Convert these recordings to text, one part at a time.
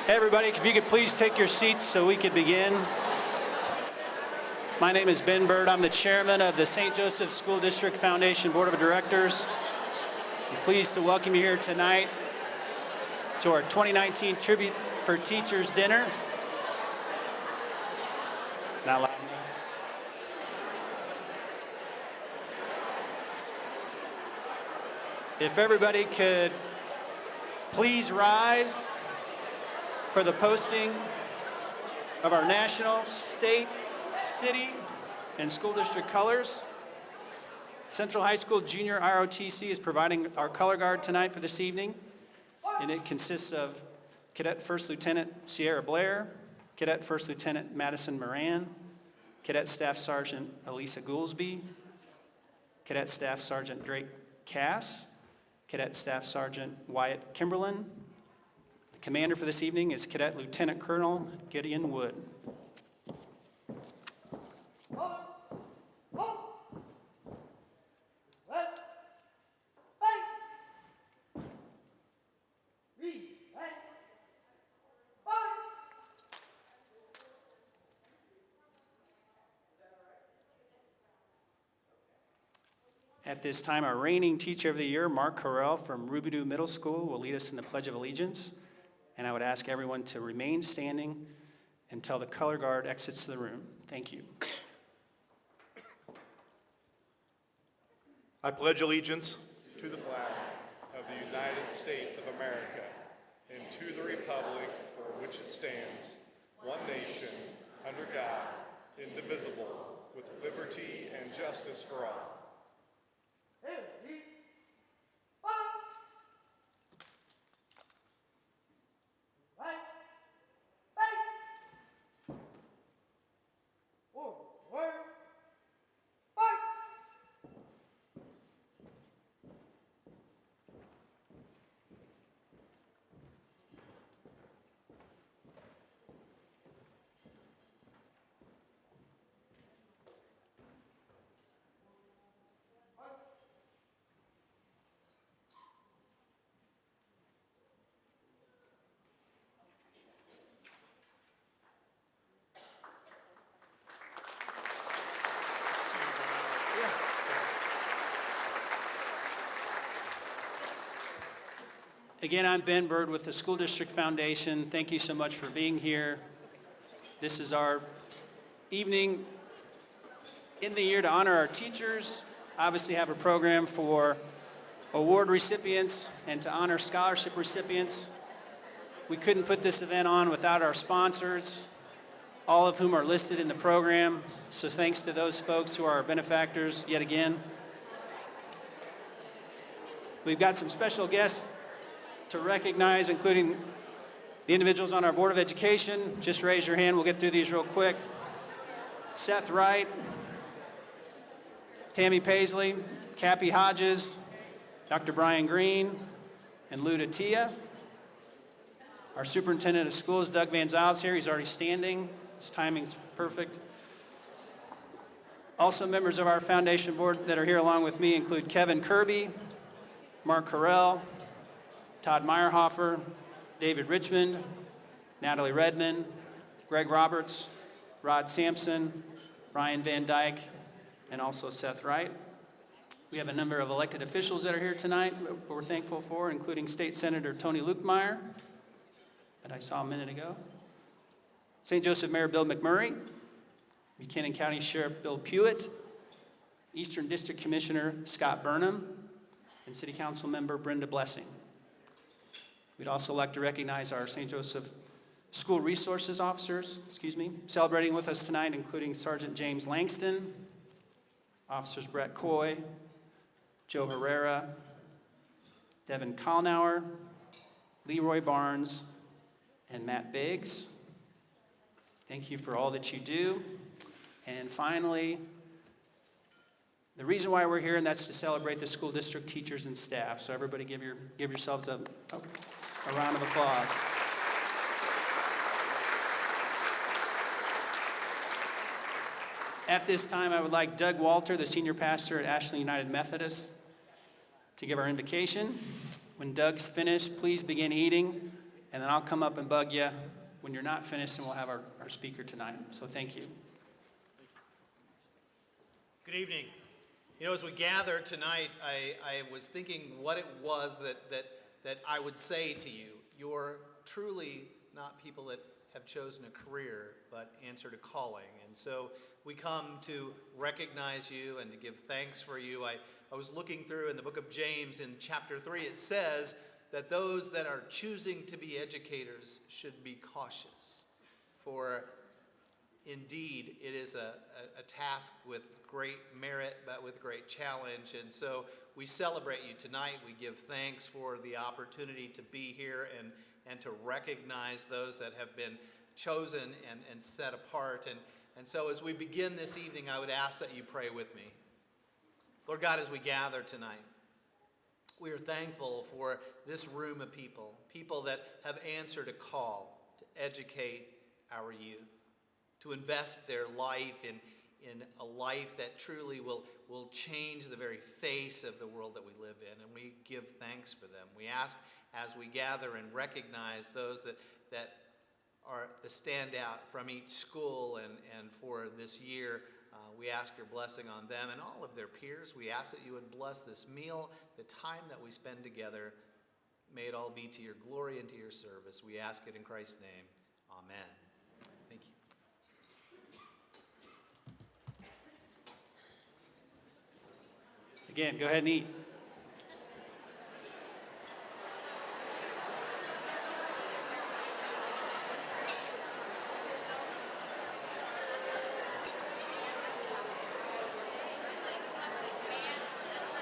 Hey everybody, if you could please take your seats so we could begin. My name is Ben Bird. I'm the chairman of the St. Joseph School District Foundation Board of Directors. I'm pleased to welcome you here tonight to our 2019 Tribute for Teachers Dinner. Not loud enough. If everybody could please rise for the posting of our national, state, city, and school district colors. Central High School Junior ROTC is providing our color guard tonight for this evening, and it consists of Cadet First Lieutenant Sierra Blair, Cadet First Lieutenant Madison Moran, Cadet Staff Sergeant Elisa Goolsby, Cadet Staff Sergeant Drake Cass, Cadet Staff Sergeant Wyatt Kimberlin. The commander for this evening is Cadet Lieutenant Colonel Gideon Wood. At this time, our reigning Teacher of the Year, Mark Carell from Rubidoux Middle School, will lead us in the Pledge of Allegiance. And I would ask everyone to remain standing until the color guard exits the room. Thank you. I pledge allegiance to the flag of the United States of America and to the republic for which it stands, one nation, under God, indivisible, with liberty and justice for all. Again, I'm Ben Bird with the School District Foundation. Thank you so much for being here. This is our evening in the year to honor our teachers. Obviously have a program for award recipients and to honor scholarship recipients. We couldn't put this event on without our sponsors, all of whom are listed in the program. So thanks to those folks who are our benefactors yet again. We've got some special guests to recognize, including the individuals on our Board of Education. Just raise your hand, we'll get through these real quick. Seth Wright, Tammy Paisley, Cappy Hodges, Dr. Brian Green, and Lou Tia. Our Superintendent of Schools, Doug Van Zyl, here. He's already standing. His timing's perfect. Also members of our Foundation Board that are here along with me include Kevin Kirby, Mark Carell, Todd Meyerhofer, David Richmond, Natalie Redmond, Greg Roberts, Rod Sampson, Ryan Van Dyke, and also Seth Wright. We have a number of elected officials that are here tonight that we're thankful for, including State Senator Tony Lukemire, that I saw a minute ago, St. Joseph Mayor Bill McMurray, Buchanan County Sheriff Bill Pewitt, Eastern District Commissioner Scott Burnham, and City Council Member Brenda Blessing. We'd also like to recognize our St. Joseph School Resources Officers, celebrating with us tonight, including Sergeant James Langston, Officers Brett Coy, Joe Herrera, Devin Kalnauer, Leroy Barnes, and Matt Biggs. Thank you for all that you do. And finally, the reason why we're here, and that's to celebrate the school district teachers and staff. So everybody give yourselves a round of applause. At this time, I would like Doug Walter, the senior pastor at Ashland United Methodist, to give our invocation. When Doug's finished, please begin eating. and then I'll come up and bug you when you're not finished, and we'll have our speaker tonight. So thank you. Good evening. You know, as we gather tonight, I was thinking what it was that I would say to you. You're truly not people that have chosen a career, but answered a calling. And so we come to recognize you and to give thanks for you. I was looking through in the book of James in chapter 3, it says that those that are choosing to be educators should be cautious. For indeed, it is a task with great merit, but with great challenge. And so we celebrate you tonight. We give thanks for the opportunity to be here and to recognize those that have been chosen and set apart. And so as we begin this evening, I would ask that you pray with me. Lord God, as we gather tonight, we are thankful for this room of people, people that have answered a call to educate our youth, to invest their life in a life that truly will change the very face of the world that we live in, and we give thanks for them. We ask as we gather and recognize those that are the standout from each school and for this year, we ask your blessing on them and all of their peers. We ask that you would bless this meal, the time that we spend together. May it all be to your glory and to your service. We ask it in Christ's name. Amen. Thank you. Again, go ahead and eat.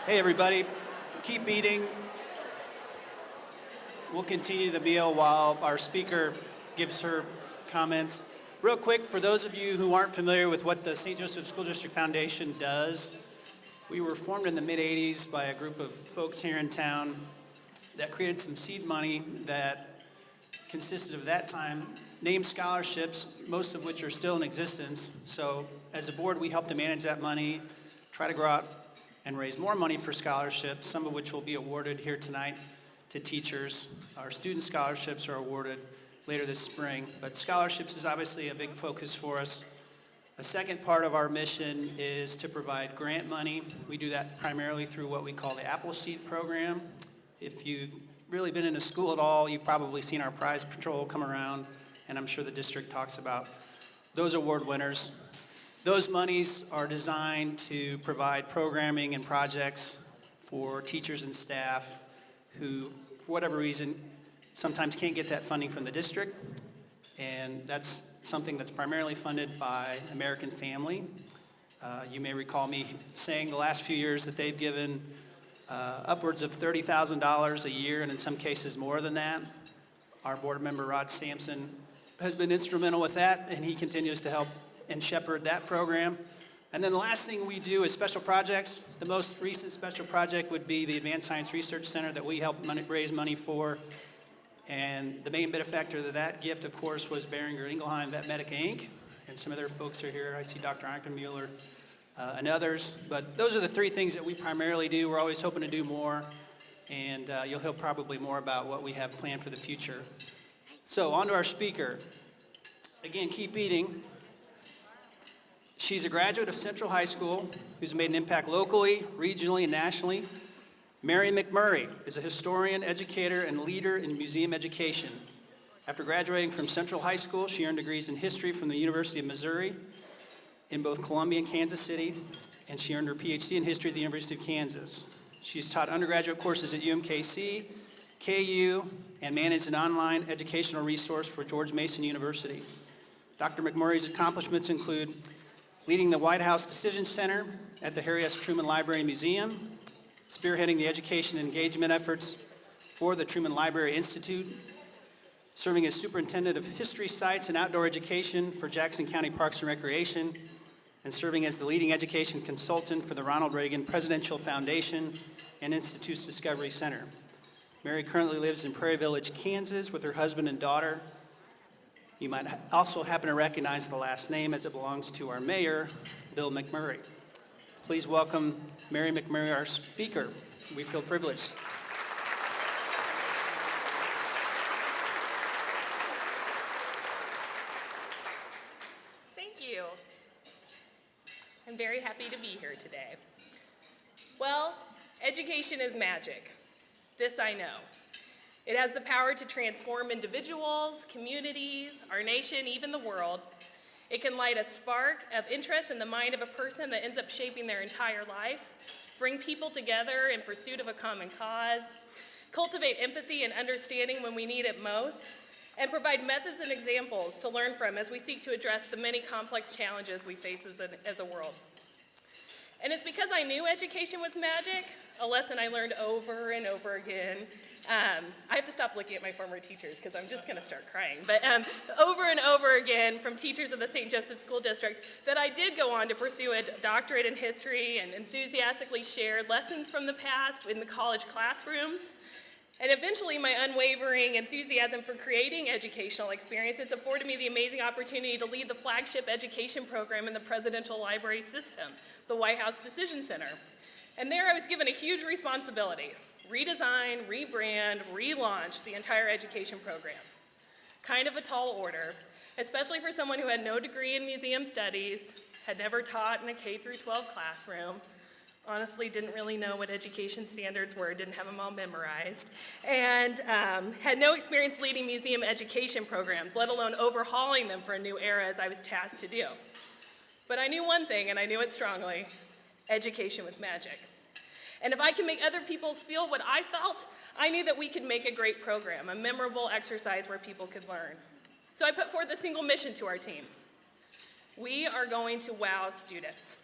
Hey, everybody, keep eating. We'll continue the meal while our speaker gives her comments. Real quick, for those of you who aren't familiar with what the St. Joseph School District Foundation does, we were formed in the mid-'80s by a group of folks here in town that created some seed money that consisted of that time named scholarships, most of which are still in existence. So as a board, we help to manage that money, try to go out and raise more money for scholarships, some of which will be awarded here tonight to teachers. Our student scholarships are awarded later this spring, but scholarships is obviously a big focus for us. A second part of our mission is to provide grant money. We do that primarily through what we call the Appleseed program. If you've really been in a school at all, you've probably seen our prize patrol come around, and I'm sure the district talks about those award winners. Those monies are designed to provide programming and projects for teachers and staff who, for whatever reason, sometimes can't get that funding from the district. And that's something that's primarily funded by American Family. You may recall me saying the last few years that they've given upwards of $30,000 a year, and in some cases more than that. Our board member, Rod Sampson, has been instrumental with that, and he continues to help and shepherd that program. And then the last thing we do is special projects. The most recent special project would be the Advanced Science Research Center that we helped raise money for. And the main benefactor of that gift, of course, was Boehringer Ingelheim Vetmedica Inc. And some other folks are here. I see Dr. Eichenmuller and others. But those are the three things that we primarily do. We're always hoping to do more. And you'll hear probably more about what we have planned for the future. So on to our speaker. Again, keep eating. She's a graduate of Central High School who's made an impact locally, regionally, and nationally. Mary McMurray is a historian, educator, and leader in museum education. After graduating from Central High School, she earned degrees in history from the University of Missouri in both Columbia and Kansas City, and she earned her PhD in history at the University of Kansas. She's taught undergraduate courses at UMKC, KU, and managed an online educational resource for George Mason University. Dr. McMurray's accomplishments include leading the White House Decision Center at the Harry S. Truman Library and Museum, spearheading the education and engagement efforts for the Truman Library Institute, serving as superintendent of history sites and outdoor education for Jackson County Parks and Recreation, and serving as the leading education consultant for the Ronald Reagan Presidential Foundation and Institute's Discovery Center. Mary currently lives in Prairie Village, Kansas with her husband and daughter. You might also happen to recognize the last name as it belongs to our mayor, Bill McMurray. Please welcome Mary McMurray, our speaker. We feel privileged. I'm very happy to be here today. Well, education is magic. This I know. It has the power to transform individuals, communities, our nation, even the world. It can light a spark of interest in the mind of a person that ends up shaping their entire life, bring people together in pursuit of a common cause, cultivate empathy and understanding when we need it most, and provide methods and examples to learn from as we seek to address the many complex challenges we face as a world. And it's because I knew education was magic, a lesson I learned over and over again. I have to stop looking at my former teachers because I'm just going to start crying. But over and over again from teachers of the St. Joseph School District that I did go on to pursue a doctorate in history and enthusiastically shared lessons from the past in the college classrooms. And eventually, my unwavering enthusiasm for creating educational experiences afforded me the amazing opportunity to lead the flagship education program in the presidential library system, the White House Decision Center. And there I was given a huge responsibility: redesign, rebrand, relaunch the entire education program. Kind of a tall order, especially for someone who had no degree in museum studies, had never taught in a K-12 classroom, honestly didn't really know what education standards were, didn't have them all memorized, and had no experience leading museum education programs, let alone overhauling them for a new era as I was tasked to do. But I knew one thing, and I knew it strongly: education was magic. And if I can make other people feel what I felt, I knew that we could make a great program, a memorable exercise where people could learn. So I put forth a single mission to our team. We are going to wow students,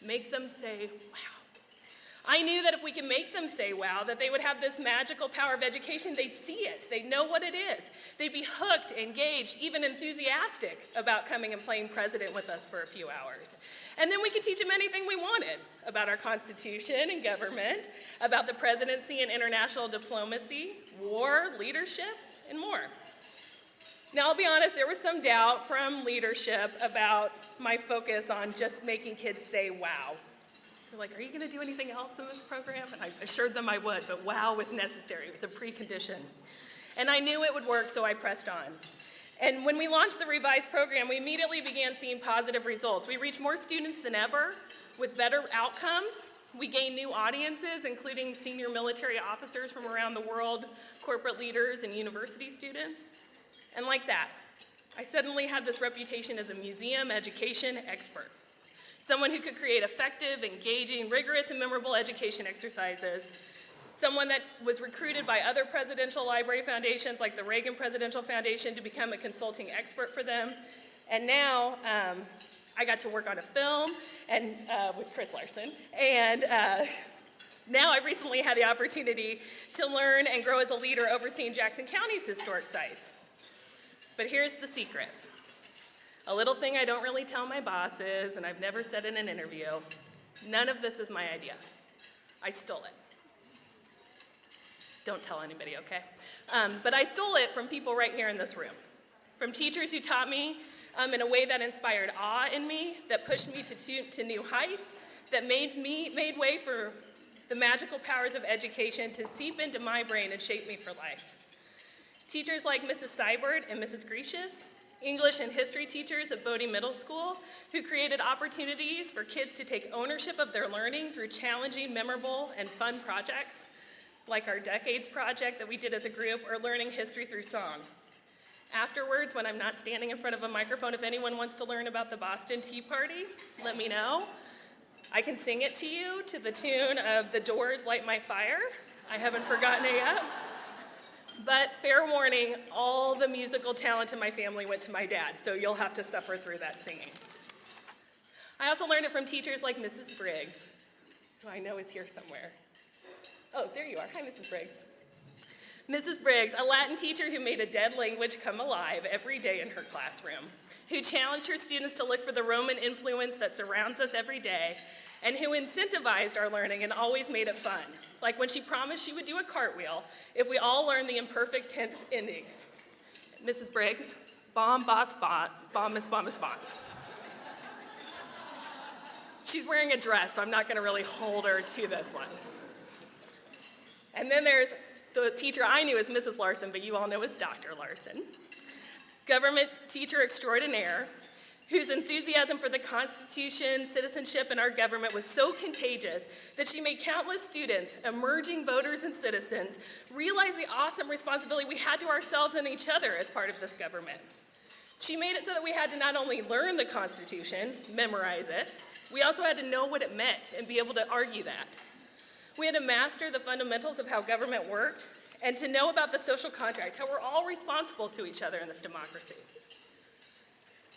make them say, wow. I knew that if we could make them say wow, that they would have this magical power of education. They'd see it. They'd know what it is. They'd be hooked, engaged, even enthusiastic about coming and playing president with us for a few hours. And then we could teach them anything we wanted about our Constitution and government, about the presidency and international diplomacy, war, leadership, and more. Now, I'll be honest, there was some doubt from leadership about my focus on just making kids say wow. They're like, are you going to do anything else in this program? And I assured them I would, but wow was necessary. It was a precondition. And I knew it would work, so I pressed on. And when we launched the revised program, we immediately began seeing positive results. We reached more students than ever with better outcomes. We gained new audiences, including senior military officers from around the world, corporate leaders, and university students. And like that, I suddenly had this reputation as a museum education expert. Someone who could create effective, engaging, rigorous, and memorable education exercises. Someone that was recruited by other presidential library foundations like the Reagan Presidential Foundation to become a consulting expert for them. And now I got to work on a film and with Chris Larson. And now I recently had the opportunity to learn and grow as a leader overseeing Jackson County's historic sites. But here's the secret. A little thing I don't really tell my bosses, and I've never said in an interview: none of this is my idea. I stole it. Don't tell anybody, okay? But I stole it from people right here in this room. From teachers who taught me in a way that inspired awe in me, that pushed me to new heights, that made way for the magical powers of education to seep into my brain and shape me for life. Teachers like Mrs. Seibert and Mrs. Grecius, English and history teachers at Bodie Middle School, who created opportunities for kids to take ownership of their learning through challenging, memorable, and fun projects, like our Decades project that we did as a group, or learning history through song. Afterwards, when I'm not standing in front of a microphone, if anyone wants to learn about the Boston Tea Party, let me know. I can sing it to you to the tune of The Doors' Light My Fire. I haven't forgotten it yet. But fair warning, all the musical talent in my family went to my dad, so you'll have to suffer through that singing. I also learned it from teachers like Mrs. Briggs, who I know is here somewhere. Oh, there you are. Hi, Mrs. Briggs. Mrs. Briggs, a Latin teacher who made a dead language come alive every day in her classroom, who challenged her students to look for the Roman influence that surrounds us every day, and who incentivized our learning and always made it fun, like when she promised she would do a cartwheel if we all learned the imperfect tense endings. Mrs. Briggs, bomb, boss, bot, bomb, miss, bot. She's wearing a dress, so I'm not gonna really hold her to this one. And then there's the teacher I knew as Mrs. Larson, but you all know as Dr. Larson, government teacher extraordinaire, whose enthusiasm for the Constitution, citizenship, and our government was so contagious that she made countless students, emerging voters and citizens, realize the awesome responsibility we had to ourselves and each other as part of this government. She made it so that we had to not only learn the Constitution, memorize it, we also had to know what it meant and be able to argue that. We had to master the fundamentals of how government worked and to know about the social contract, how we're all responsible to each other in this democracy.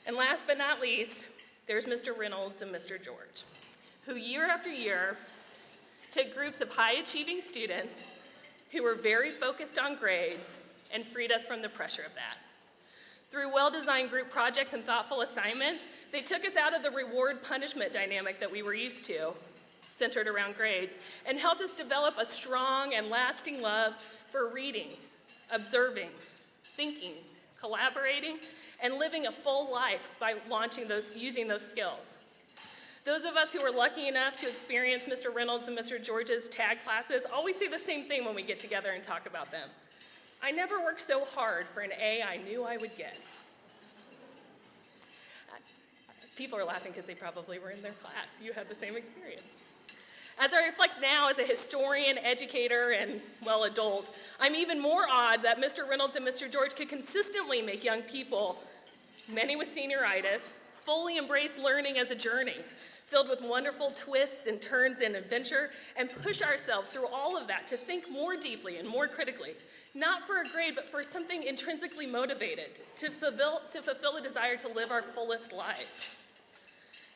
And last but not least, there's Mr. Reynolds and Mr. George, who year after year took groups of high-achieving students who were very focused on grades and freed us from the pressure of that. Through well-designed group projects and thoughtful assignments, they took us out of the reward-punishment dynamic that we were used to, centered around grades, and helped us develop a strong and lasting love for reading, observing, thinking, collaborating, and living a full life by using those skills. Those of us who were lucky enough to experience Mr. Reynolds and Mr. George's tag classes always say the same thing when we get together and talk about them. I never worked so hard for an A I knew I would get. People are laughing because they probably were in their class. You had the same experience. As I reflect now as a historian, educator, and, well, adult, I'm even more awed that Mr. Reynolds and Mr. George could consistently make young people, many with senioritis, fully embrace learning as a journey, filled with wonderful twists and turns and adventure, and push ourselves through all of that to think more deeply and more critically, not for a grade, but for something intrinsically motivated, to fulfill a desire to live our fullest lives.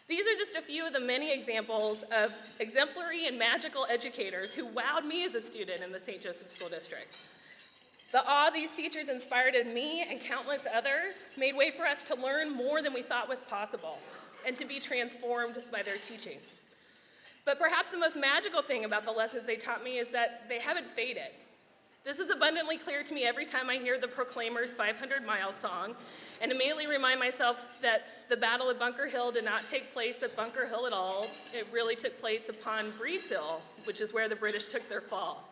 These are just a few of the many examples of exemplary and magical educators who wowed me as a student in the St. Joseph School District. The awe these teachers inspired in me and countless others made way for us to learn more than we thought was possible and to be transformed by their teaching. But perhaps the most magical thing about the lessons they taught me is that they haven't faded. This is abundantly clear to me every time I hear the Proclaimers' 500-Mile song and immediately remind myself that the Battle of Bunker Hill did not take place at Bunker Hill at all. It really took place upon Breed's Hill, which is where the British took their fall.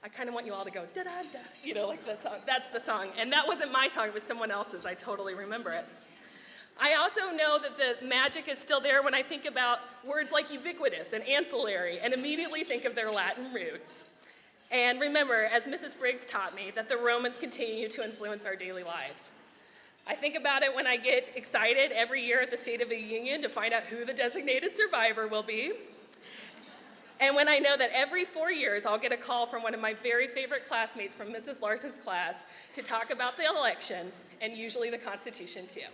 I kind of want you all to go, da-da-da, you know, like that song. That's the song. And that wasn't my song, it was someone else's. I totally remember it. I also know that the magic is still there when I think about words like ubiquitous and ancillary and immediately think of their Latin roots. And remember, as Mrs. Briggs taught me, that the Romans continue to influence our daily lives. I think about it when I get excited every year at the State of the Union to find out who the designated survivor will be. And when I know that every 4 years I'll get a call from one of my very favorite classmates from Mrs. Larson's class to talk about the election, and usually the Constitution too.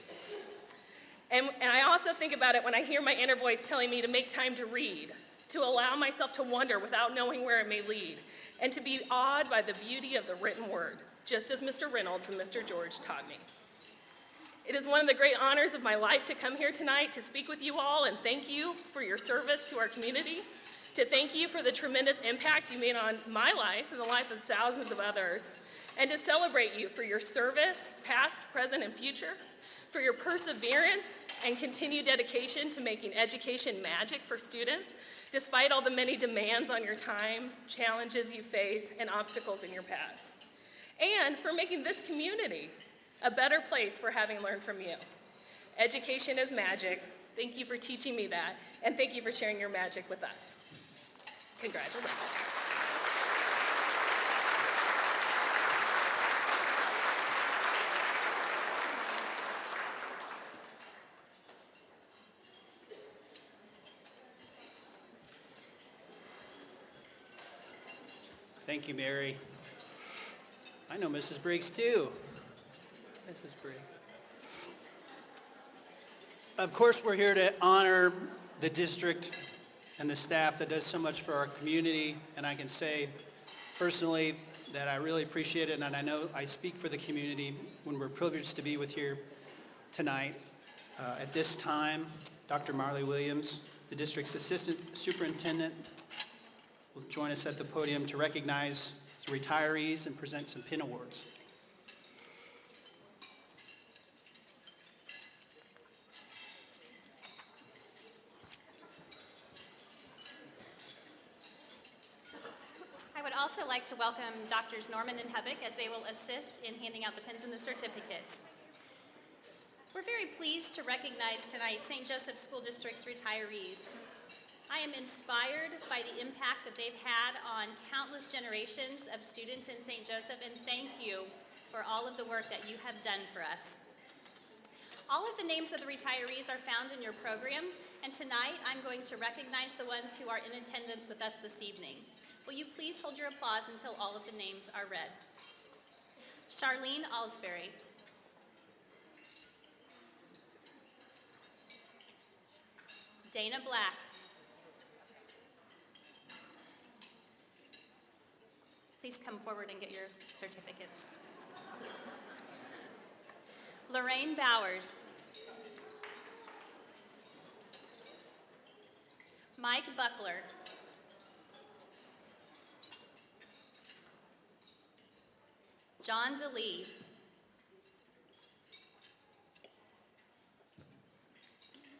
And I also think about it when I hear my inner voice telling me to make time to read, to allow myself to wonder without knowing where it may lead, and to be awed by the beauty of the written word, just as Mr. Reynolds and Mr. George taught me. It is one of the great honors of my life to come here tonight to speak with you all and thank you for your service to our community, to thank you for the tremendous impact you made on my life and the life of thousands of others, and to celebrate you for your service, past, present, and future, for your perseverance and continued dedication to making education magic for students, despite all the many demands on your time, challenges you face, and obstacles in your paths. And for making this community a better place for having learned from you. Education is magic. Thank you for teaching me that, and thank you for sharing your magic with us. Congratulations. Thank you, Mary. I know Mrs. Briggs too. Mrs. Briggs. Of course, we're here to honor the district and the staff that does so much for our community, and I can say personally that I really appreciate it, and I know I speak for the community when we're privileged to be with here tonight. At this time, Dr. Marley Williams, the district's assistant superintendent, will join us at the podium to recognize the retirees and present some pin awards. I would also like to welcome Drs. Norman and Hubbock as they will assist in handing out the pins and the certificates. We're very pleased to recognize tonight St. Joseph School District's retirees. I am inspired by the impact that they've had on countless generations of students in St. Joseph, and thank you for all of the work that you have done for us. All of the names of the retirees are found in your program, and tonight I'm going to recognize the ones who are in attendance with us this evening. Will you please hold your applause until all of the names are read? Charlene Alsbury. Dana Black. Please come forward and get your certificates. Lorraine Bowers. Mike Buckler. John DeLee.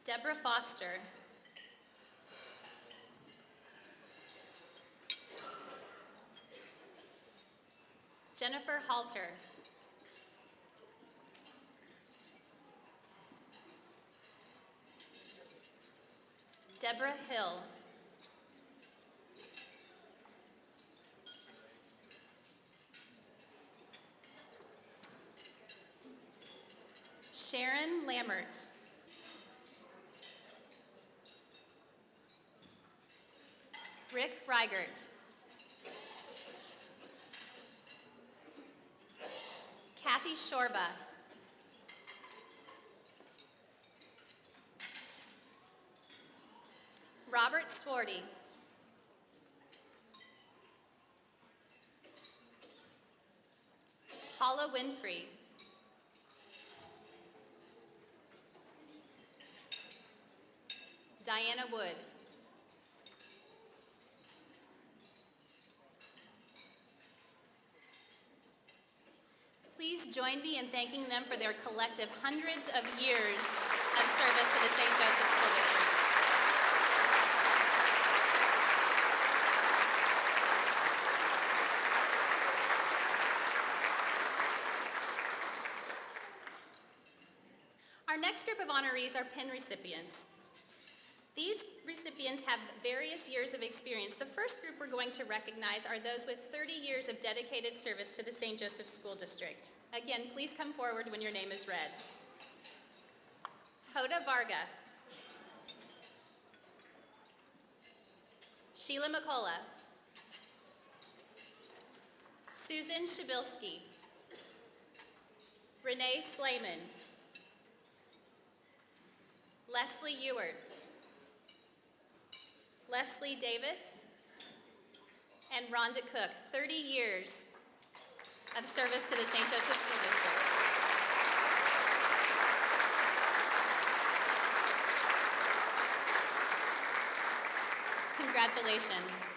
Deborah Foster. Jennifer Halter. Deborah Hill. Sharon Lammert. Rick Reigert. Kathy Shorba. Robert Swarty. Paula Winfrey. Diana Wood. Please join me in thanking them for their collective hundreds of years of service to the St. Joseph School District. Our next group of honorees are pin recipients. These recipients have various years of experience. The first group we're going to recognize are those with 30 years of dedicated service to the St. Joseph School District. Again, please come forward when your name is read. Hoda Varga. Sheila McCullough. Susan Shabilsky. Renee Slayman. Leslie Ewart. Leslie Davis, and Rhonda Cook, 30 years of service to the St. Joseph School District. Congratulations.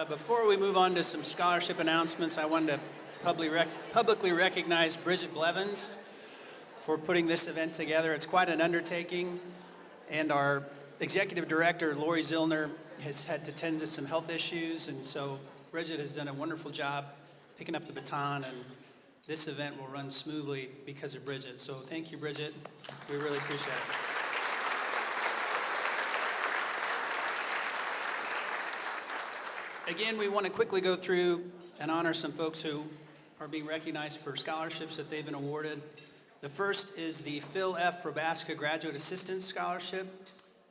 Before we move on to some scholarship announcements, I wanted to publicly recognize Bridget Blevins for putting this event together. It's quite an undertaking, and our executive director, Lori Zillner, has had to tend to some health issues, and so Bridget has done a wonderful job picking up the baton, and this event will run smoothly because of Bridget. So thank you, Bridget. We really appreciate it. Again, we want to quickly go through and honor some folks who are being recognized for scholarships that they've been awarded. The first is the Phil F. Rabaska Graduate Assistance Scholarship.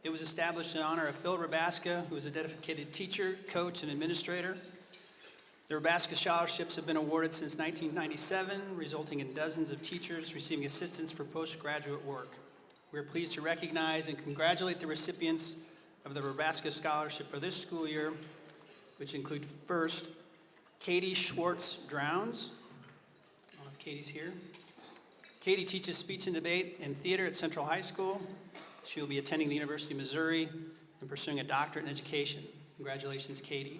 It was established in honor of Phil Rabaska, who is a dedicated teacher, coach, and administrator. The Rabaska scholarships have been awarded since 1997, resulting in dozens of teachers receiving assistance for postgraduate work. We are pleased to recognize and congratulate the recipients of the Rabaska Scholarship for this school year, which include first, Katie Schwartz Drowns, Katie's here. Katie teaches speech and debate and theater at Central High School. She will be attending the University of Missouri and pursuing a doctorate in education. Congratulations, Katie.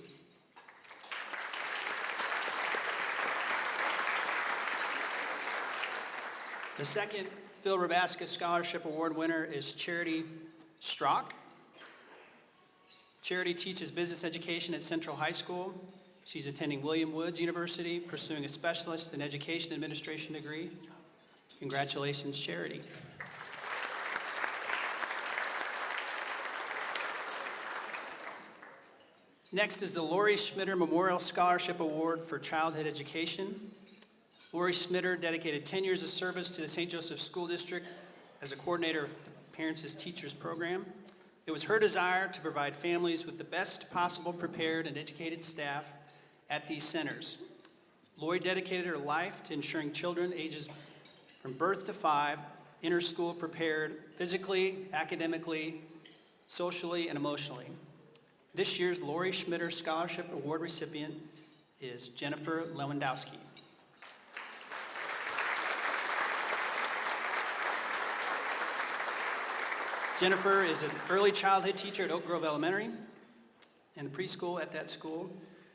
The second Phil Rabaska Scholarship Award winner is Charity Strock. Charity teaches business education at Central High School. She's attending William Woods University, pursuing a specialist in education administration degree. Congratulations, Charity. Next is the Lori Schmitter Memorial Scholarship Award for Childhood Education. Lori Schmitter dedicated 10 years of service to the St. Joseph School District as a coordinator of the Parents as Teachers program. It was her desire to provide families with the best possible prepared and educated staff at these centers. Lori dedicated her life to ensuring children ages from birth to 5 enter school prepared physically, academically, socially, and emotionally. This year's Lori Schmitter Scholarship Award recipient is Jennifer Lewandowski. Jennifer is an early childhood teacher at Oak Grove Elementary and preschool at that school.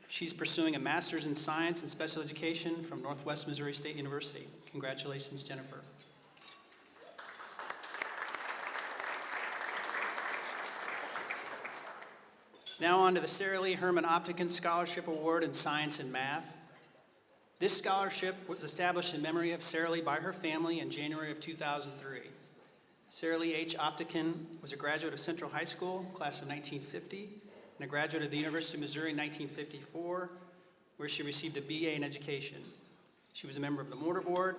She's pursuing a master's in science and special education from Northwest Missouri State University. Congratulations, Jennifer. Now on to the Sarah Lee Herman Optikin Scholarship Award in Science and Math. This scholarship was established in memory of Sarah Lee by her family in January of 2003. Sarah Lee H. Optikin was a graduate of Central High School, class of 1950, and a graduate of the University of Missouri in 1954, where she received a BA in education. She was a member of the Mortar Board,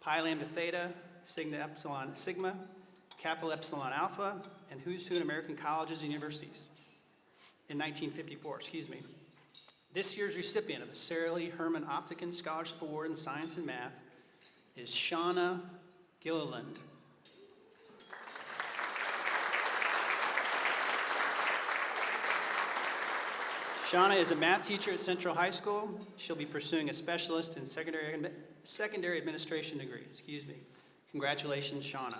Pi Lambda Theta, Sigma Epsilon Sigma, Kappa Epsilon Alpha, and Who's Who in American Colleges and Universities in 1954, This year's recipient of the Sarah Lee Herman Optikin Scholarship Award in Science and Math is Shauna Gilliland. Shauna is a math teacher at Central High School. She'll be pursuing a specialist in secondary administration degree. Congratulations, Shauna.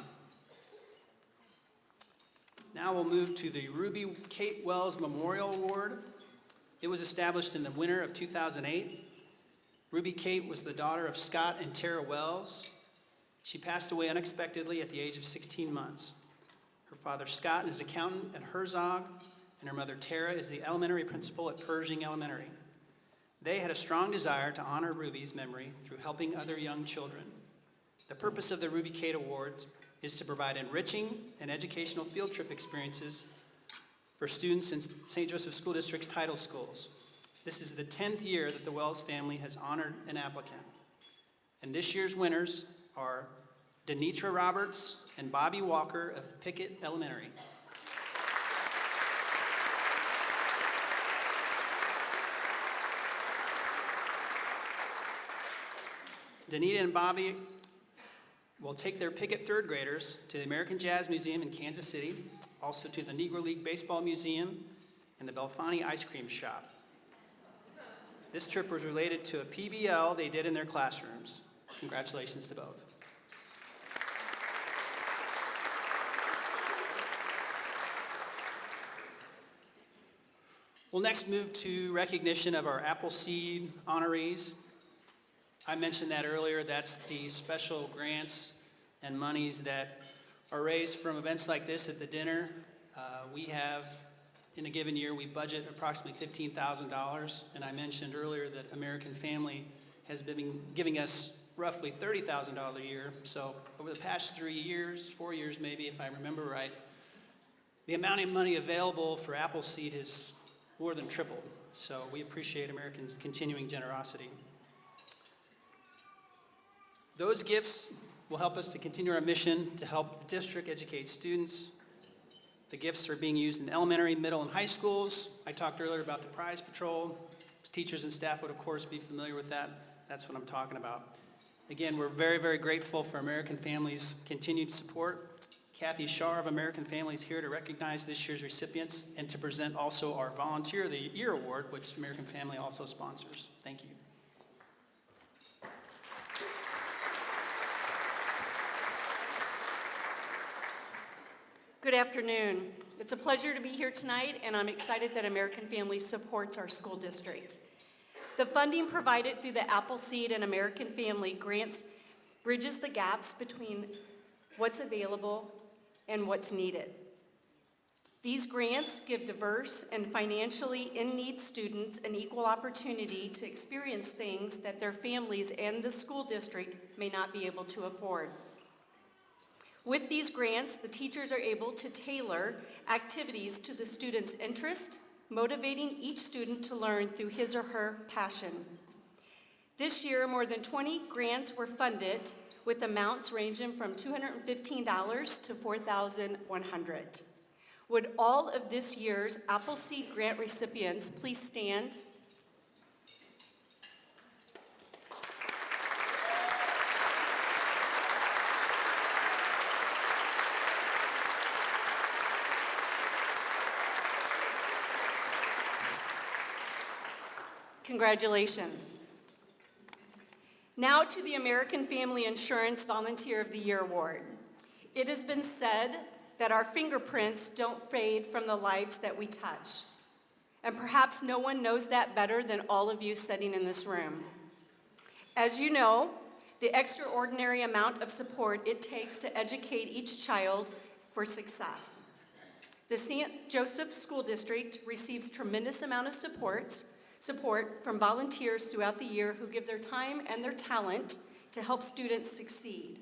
Now we'll move to the Ruby Kate Wells Memorial Award. It was established in the winter of 2008. Ruby Kate was the daughter of Scott and Tara Wells. She passed away unexpectedly at the age of 16 months. Her father, Scott, is an accountant at Herzog, and her mother, Tara, is the elementary principal at Pershing Elementary. They had a strong desire to honor Ruby's memory through helping other young children. The purpose of the Ruby Kate Awards is to provide enriching and educational field trip experiences for students in St. Joseph School District's title schools. This is the 10th year that the Wells family has honored an applicant. And this year's winners are Denitra Roberts and Bobby Walker of Pickett Elementary. Danita and Bobby will take their Pickett third graders to the American Jazz Museum in Kansas City, also to the Negro League Baseball Museum and the Belfani Ice Cream Shop. This trip was related to a PBL they did in their classrooms. Congratulations to both. We'll next move to recognition of our Appleseed honorees. I mentioned that earlier. That's the special grants and monies that are raised from events like this at the dinner. We have, in a given year, we budget approximately $15,000. And I mentioned earlier that American Family has been giving us roughly $30,000 a year. So over the past 3 years, 4 years maybe, if I remember right, the amount of money available for Appleseed has more than tripled. So we appreciate Americans' continuing generosity. Those gifts will help us to continue our mission to help the district educate students. The gifts are being used in elementary, middle, and high schools. I talked earlier about the prize patrol. Teachers and staff would, of course, be familiar with that. That's what I'm talking about. Again, we're very, very grateful for American Family's continued support. Kathy Shar of American Family is here to recognize this year's recipients and to present also our Volunteer of the Year Award, which American Family also sponsors. Thank you. Good afternoon. It's a pleasure to be here tonight, and I'm excited that American Family supports our school district. The funding provided through the Appleseed and American Family grants bridges the gaps between what's available and what's needed. These grants give diverse and financially in-need students an equal opportunity to experience things that their families and the school district may not be able to afford. With these grants, the teachers are able to tailor activities to the student's interest, motivating each student to learn through his or her passion. This year, more than 20 grants were funded, with amounts ranging from $215 to $4,100. Would all of this year's Appleseed grant recipients please stand? Congratulations. Now to the American Family Insurance Volunteer of the Year Award. It has been said that our fingerprints don't fade from the lives that we touch. And perhaps no one knows that better than all of you sitting in this room. As you know, the extraordinary amount of support it takes to educate each child for success. The St. Joseph School District receives tremendous amount of support from volunteers throughout the year who give their time and their talent to help students succeed.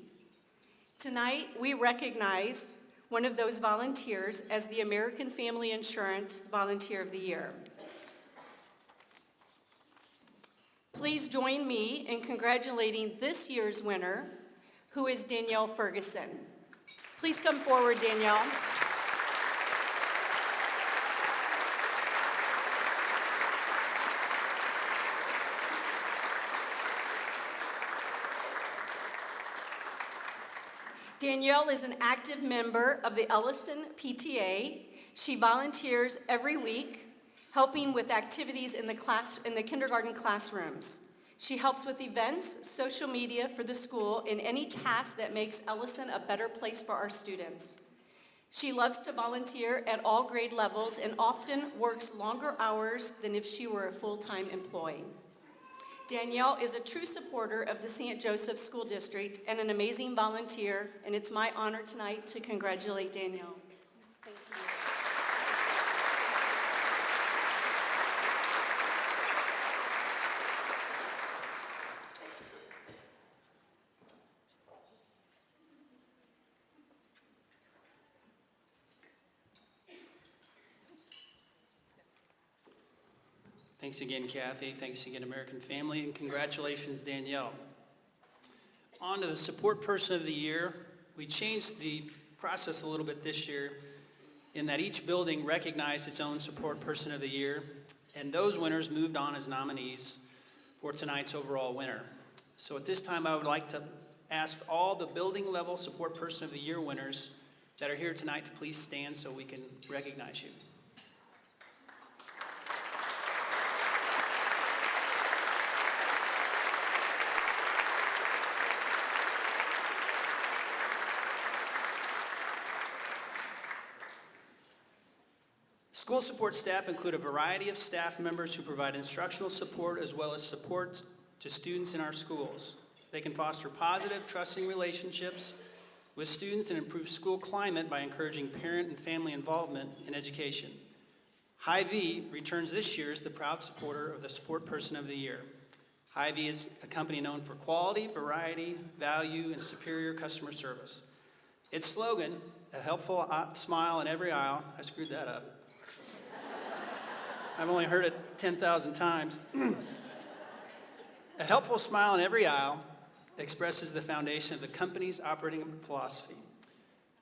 Tonight, we recognize one of those volunteers as the American Family Insurance Volunteer of the Year. Please join me in congratulating this year's winner, who is Danielle Ferguson. Please come forward, Danielle. Danielle is an active member of the Ellison PTA. She volunteers every week, helping with activities in the kindergarten classrooms. She helps with events, social media for the school, and any task that makes Ellison a better place for our students. She loves to volunteer at all grade levels and often works longer hours than if she were a full-time employee. Danielle is a true supporter of the St. Joseph School District and an amazing volunteer, and it's my honor tonight to congratulate Danielle. Thank you. Thanks again, Kathy. Thanks again, American Family, and congratulations, Danielle. On to the Support Person of the Year. We changed the process a little bit this year in that each building recognized its own Support Person of the Year, and those winners moved on as nominees for tonight's overall winner. So at this time, I would like to ask all the building level Support Person of the Year winners that are here tonight to please stand so we can recognize you. School support staff include a variety of staff members who provide instructional support as well as support to students in our schools. They can foster positive, trusting relationships with students and improve school climate by encouraging parent and family involvement in education. Hy-Vee returns this year as the proud supporter of the Support Person of the Year. Hy-Vee is a company known for quality, variety, value, and superior customer service. Its slogan, a helpful smile in every aisle, I screwed that up. I've only heard it 10,000 times. A helpful smile in every aisle expresses the foundation of the company's operating philosophy.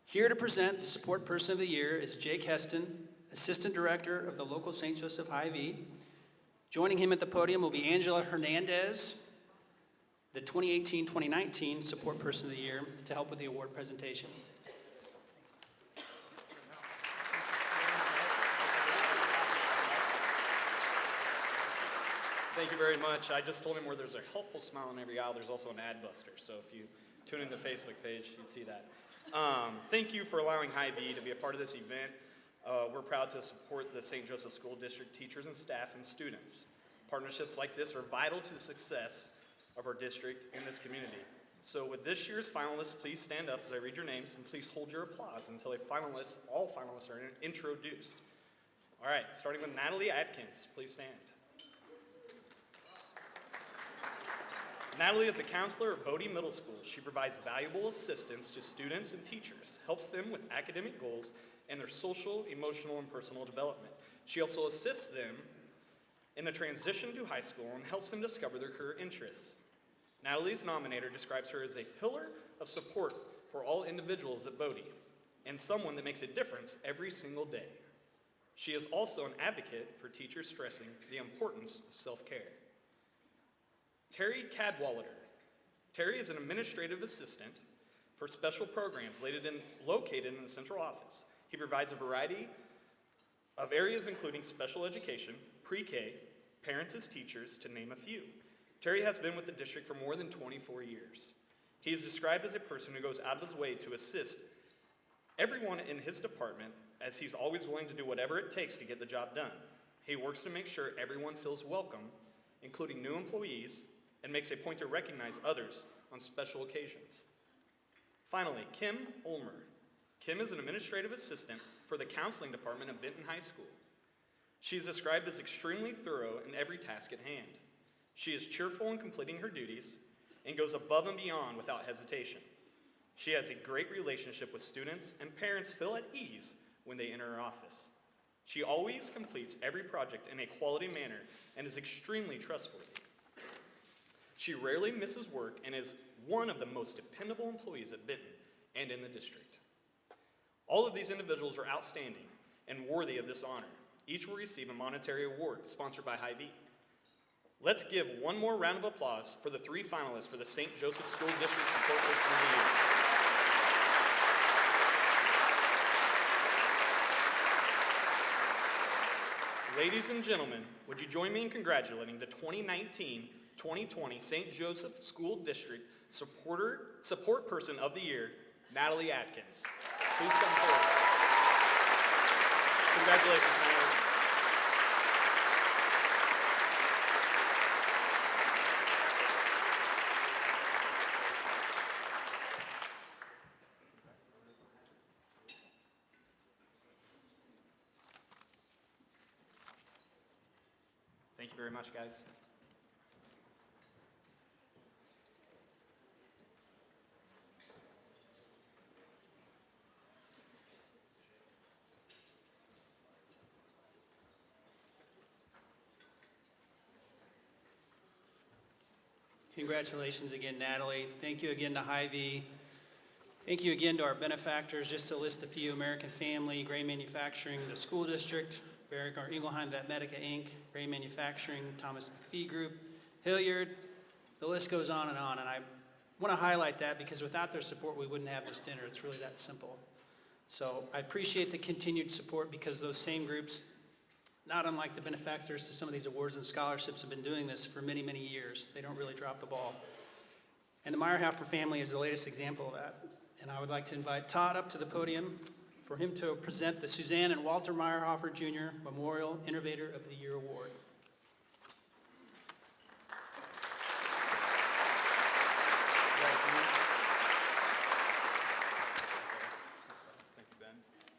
Here to present the Support Person of the Year is Jake Heston, Assistant Director of the local St. Joseph Hy-Vee. Joining him at the podium will be Angela Hernandez, the 2018-2019 Support Person of the Year, to help with the award presentation. Thank you very much. I just told him where there's a helpful smile in every aisle, there's also an ad buster. So if you tune in the Facebook page, you see that. Thank you for allowing Hy-Vee to be a part of this event. We're proud to support the St. Joseph School District teachers and staff and students. Partnerships like this are vital to the success of our district and this community. So with this year's finalists, please stand up as I read your names, and please hold your applause until all finalists are introduced. All right, starting with Natalie Atkins, please stand. Natalie is a counselor at Bodie Middle School. She provides valuable assistance to students and teachers, helps them with academic goals and their social, emotional, and personal development. She also assists them in the transition to high school and helps them discover their career interests. Natalie's nominator describes her as a pillar of support for all individuals at Bodie and someone that makes a difference every single day. She is also an advocate for teachers, stressing the importance of self-care. Terry Cadwallader. Terry is an administrative assistant for special programs located in the central office. He provides a variety of areas including special education, pre-K, parents as teachers, to name a few. Terry has been with the district for more than 24 years. He is described as a person who goes out of his way to assist everyone in his department, as he's always willing to do whatever it takes to get the job done. He works to make sure everyone feels welcome, including new employees, and makes a point to recognize others on special occasions. Finally, Kim Ulmer. Kim is an administrative assistant for the counseling department of Benton High School. She is described as extremely thorough in every task at hand. She is cheerful in completing her duties and goes above and beyond without hesitation. She has a great relationship with students, and parents feel at ease when they enter her office. She always completes every project in a quality manner and is extremely trustworthy. She rarely misses work and is one of the most dependable employees at Benton and in the district. All of these individuals are outstanding and worthy of this honor. Each will receive a monetary award sponsored by Hy-Vee. Let's give one more round of applause for the 3 finalists for the St. Joseph School District Support Person of the Year. Ladies and gentlemen, would you join me in congratulating the 2019-2020 St. Joseph School District Support Person of the Year, Natalie Atkins. Please come forward. Congratulations, Natalie. Thank you very much, guys. Congratulations again, Natalie. Thank you again to Hy-Vee. Thank you again to our benefactors, just to list a few: American Family, Gray Manufacturing, the School District, Barrick or Ingelheim Vet Medica Inc., Gray Manufacturing, Thomas McPhee Group, Hilliard. The list goes on, and I want to highlight that because without their support, we wouldn't have this dinner. It's really that simple. So I appreciate the continued support, because those same groups, not unlike the benefactors to some of these awards and scholarships, have been doing this for many, many years. They don't really drop the ball. And the Meyerhofer family is the latest example of that. And I would like to invite Todd up to the podium for him to present the Suzanne and Walter Meyerhofer Jr. Memorial Innovator of the Year Award.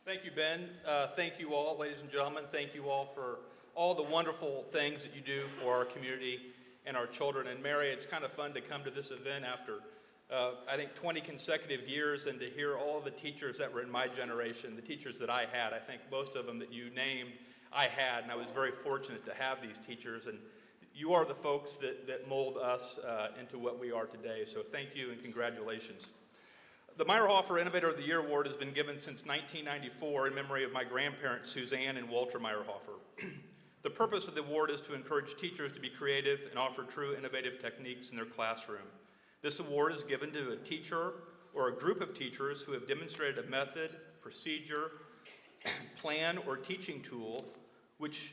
Thank you, Ben. Thank you all, ladies and gentlemen. Thank you all for all the wonderful things that you do for our community and our children. And Mary, it's kind of fun to come to this event after, I think, 20 consecutive years, and to hear all the teachers that were in my generation, the teachers that I had. I think most of them that you named, I had, and I was very fortunate to have these teachers. And you are the folks that mold us into what we are today. So thank you and congratulations. The Meyerhofer Innovator of the Year Award has been given since 1994 in memory of my grandparents, Suzanne and Walter Meyerhofer. The purpose of the award is to encourage teachers to be creative and offer true innovative techniques in their classroom. This award is given to a teacher or a group of teachers who have demonstrated a method, procedure, plan, or teaching tool this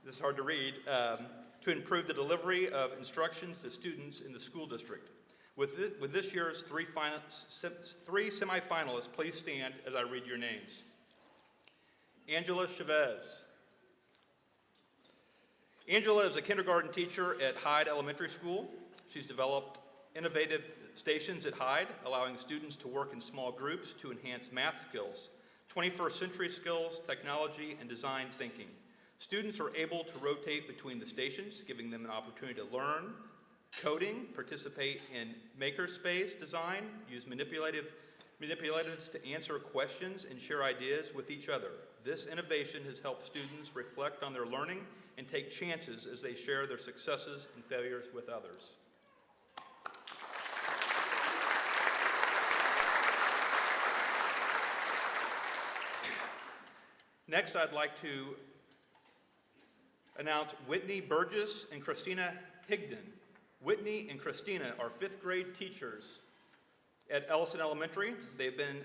is hard to read, to improve the delivery of instructions to students in the school district. With this year's three semifinalists, please stand as I read your names. Angela Chavez. Angela is a kindergarten teacher at Hyde Elementary School. She's developed innovative stations at Hyde, allowing students to work in small groups to enhance math skills, 21st century skills, technology, and design thinking. Students are able to rotate between the stations, giving them an opportunity to learn coding, participate in makerspace design, use manipulatives to answer questions, and share ideas with each other. This innovation has helped students reflect on their learning and take chances as they share their successes and failures with others. Next, I'd like to announce Whitney Burgess and Christina Higdon. Whitney and Christina are 5th grade teachers at Ellison Elementary. They've been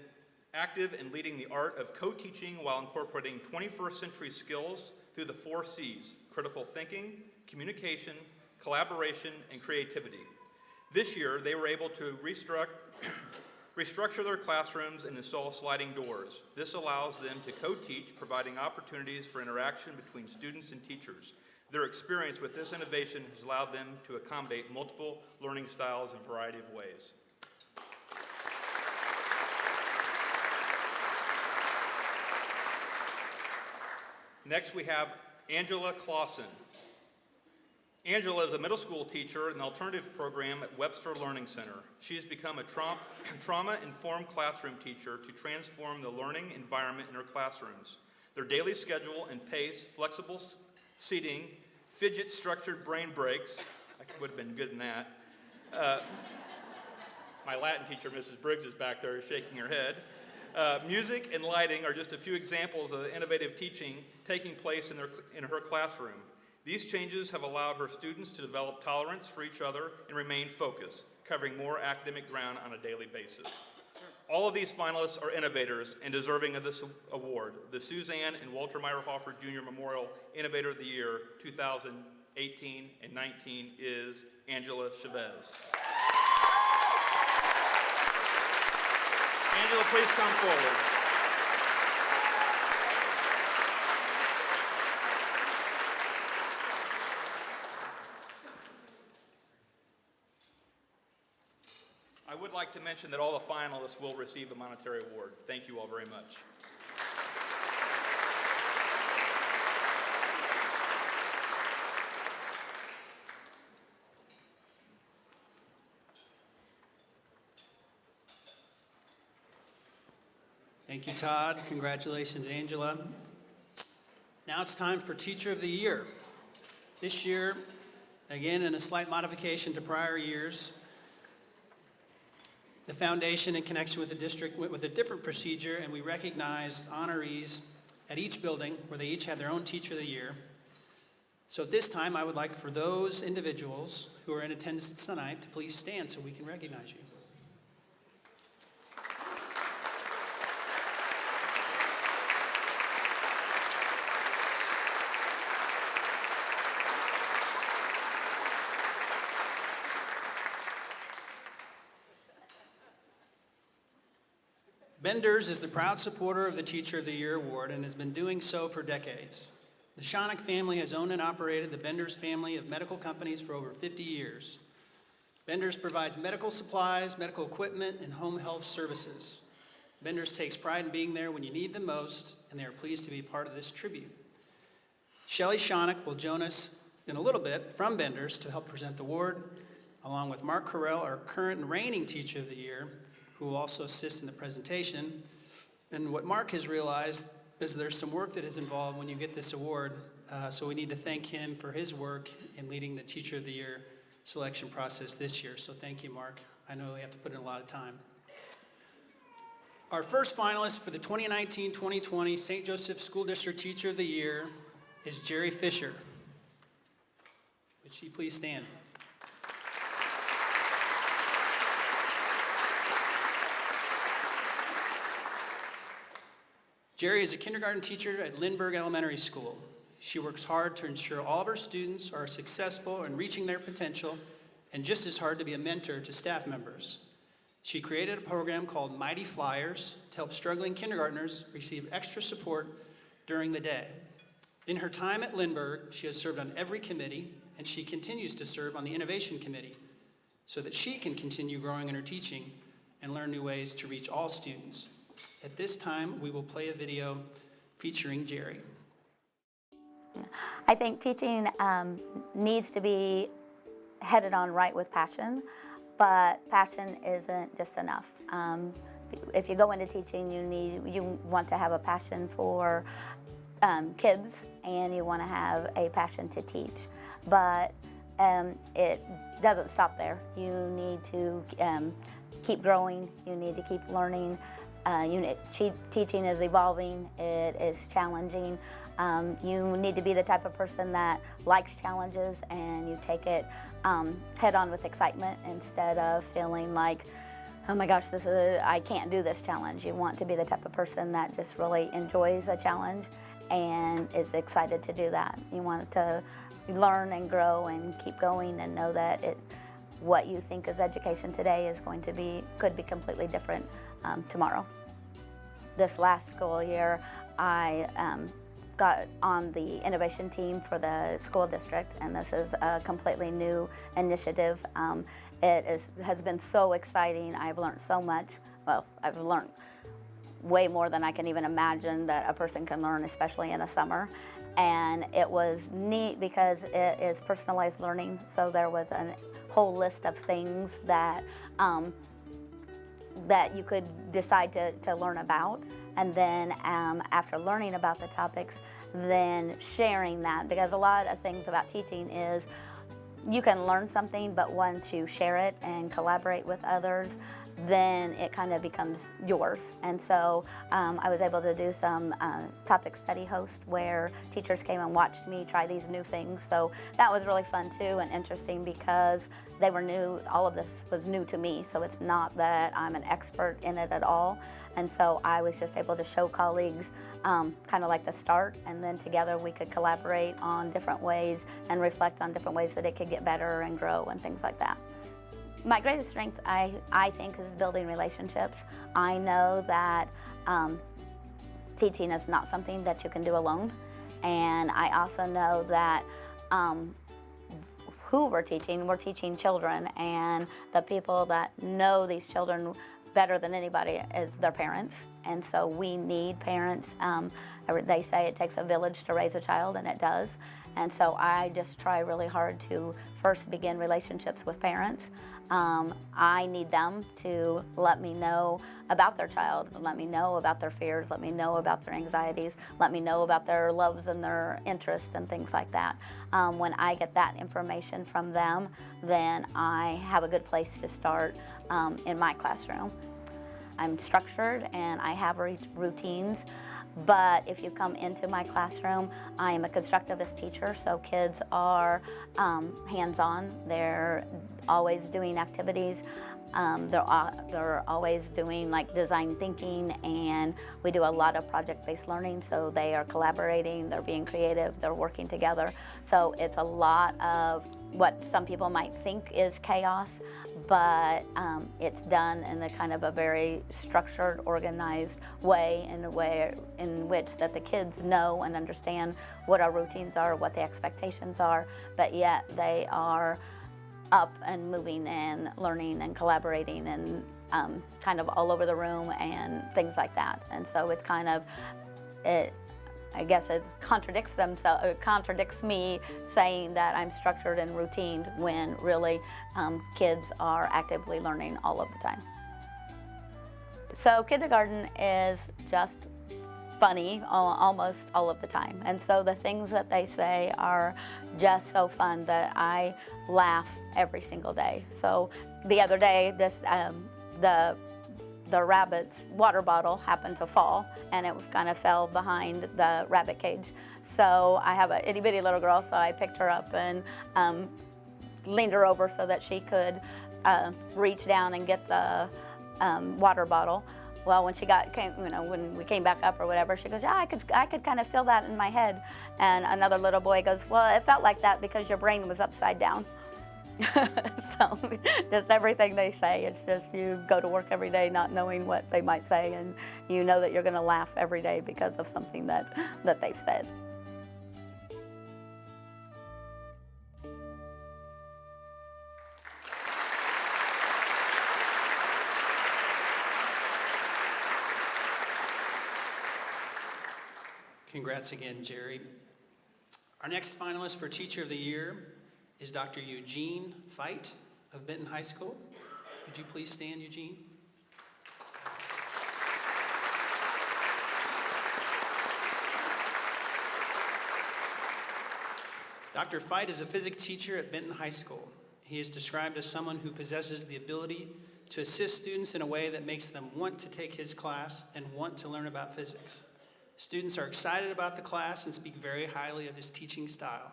active in leading the art of co-teaching while incorporating 21st century skills through the 4 C's: critical thinking, communication, collaboration, and creativity. This year, they were able to restructure their classrooms and install sliding doors. This allows them to co-teach, providing opportunities for interaction between students and teachers. Their experience with this innovation has allowed them to accommodate multiple learning styles in a variety of ways. Next, we have Angela Clausen. Angela is a middle school teacher in the alternative program at Webster Learning Center. She has become a trauma-informed classroom teacher to transform the learning environment in her classrooms. Their daily schedule and pace, flexible seating, fidget-structured brain breaks, I would have been good in that. My Latin teacher, Mrs. Briggs, is back there shaking her head. Music and lighting are just a few examples of the innovative teaching taking place in her classroom. These changes have allowed her students to develop tolerance for each other and remain focused, covering more academic ground on a daily basis. All of these finalists are innovators and deserving of this award. The Suzanne and Walter Meyerhofer Jr. Memorial Innovator of the Year 2018 and 19 is Angela Chavez. Angela, please come forward. I would like to mention that all the finalists will receive a monetary award. Thank you all very much. Thank you, Todd. Congratulations, Angela. Now it's time for Teacher of the Year. This year, again, in a slight modification to prior years, the foundation, in connection with the district, went with a different procedure, and we recognized honorees at each building where they each had their own Teacher of the Year. So at this time, I would like for those individuals who are in attendance tonight to please stand so we can recognize you. Benders is the proud supporter of the Teacher of the Year Award and has been doing so for decades. The Schoeneck family has owned and operated the Benders family of medical companies for over 50 years. Benders provides medical supplies, medical equipment, and home health services. Benders takes pride in being there when you need them most, and they are pleased to be part of this tribute. Shelley Schoeneck will join us in a little bit from Benders to help present the award, along with Mark Carell, our current and reigning Teacher of the Year, who will also assist in the presentation. And what Mark has realized is there's some work that is involved when you get this award, so we need to thank him for his work in leading the Teacher of the Year selection process this year. So thank you, Mark. I know we have to put in a lot of time. Our first finalist for the 2019-2020 St. Joseph School District Teacher of the Year is Jerry Fisher. Would she please stand? Jerry is a kindergarten teacher at Lindbergh Elementary School. She works hard to ensure all of her students are successful in reaching their potential and just as hard to be a mentor to staff members. She created a program called Mighty Flyers to help struggling kindergartners receive extra support during the day. In her time at Lindbergh, she has served on every committee, and she continues to serve on the Innovation Committee so that she can continue growing in her teaching and learn new ways to reach all students. At this time, we will play a video featuring Jerry. I think teaching needs to be headed on right with passion, but passion isn't just enough. If you go into teaching, you want to have a passion for kids, and you want to have a passion to teach, but it doesn't stop there. You need to keep growing. You need to keep learning. Teaching is evolving. It is challenging. You need to be the type of person that likes challenges, and you take it head on with excitement instead of feeling like, oh my gosh, I can't do this challenge. You want to be the type of person that just really enjoys a challenge and is excited to do that. You want to learn and grow and keep going and know that what you think is education today could be completely different tomorrow. This last school year, I got on the innovation team for the school district, and this is a completely new initiative. It has been so exciting. I've learned so much. Well, I've learned way more than I can even imagine that a person can learn, especially in the summer. And it was neat because it is personalized learning, so there was a whole list of things that that you could decide to learn about, and then after learning about the topics, then sharing that, because a lot of things about teaching is you can learn something, but once you share it and collaborate with others, then it kind of becomes yours. And so I was able to do some topic study host where teachers came and watched me try these new things. So that was really fun too and interesting because they were new. All of this was new to me. So it's not that I'm an expert in it at all. And so I was just able to show colleagues kind of like the start, and then together we could collaborate on different ways and reflect on different ways that it could get better and grow and things like that. My greatest strength, I think, is building relationships. I know that teaching is not something that you can do alone, and I also know that who we're teaching children, and the people that know these children better than anybody is their parents, and so we need parents. They say it takes a village to raise a child, and it does. And so I just try really hard to first begin relationships with parents. I need them to let me know about their child, let me know about their fears, let me know about their anxieties, let me know about their loves and their interests and things like that. When I get that information from them, then I have a good place to start in my classroom. I'm structured and I have routines. But if you come into my classroom, I am a constructivist teacher, so kids are hands-on. They're always doing activities. They're always doing like design thinking, and we do a lot of project-based learning, so they are collaborating, they're being creative, they're working together. So it's a lot of what some people might think is chaos, but it's done in a kind of a very structured, organized way, in a way in which that the kids know and understand what our routines are, what the expectations are, but yet they are up and moving and learning and collaborating and kind of all over the room and things like that. And so it's kind of, I guess it contradicts me saying that I'm structured and routine when really kids are actively learning all of the time. So kindergarten is just funny almost all of the time. And so the things that they say are just so fun that I laugh every single day. So the other day, the rabbit's water bottle happened to fall, and it was kind of fell behind the rabbit cage. So I have an itty bitty little girl, so I picked her up and leaned her over so that she could reach down and get the water bottle. Well, when when we came back up or whatever, she goes, yeah, I could kind of feel that in my head. And another little boy goes, well, it felt like that because your brain was upside down. So just everything they say, it's just you go to work every day not knowing what they might say, and you know that you're going to laugh every day because of something that they've said. Congrats again, Jerry. Our next finalist for Teacher of the Year is Dr. Eugene Feit of Benton High School. Would you please stand, Eugene? Dr. Feit is a physics teacher at Benton High School. He is described as someone who possesses the ability to assist students in a way that makes them want to take his class and want to learn about physics. Students are excited about the class and speak very highly of his teaching style.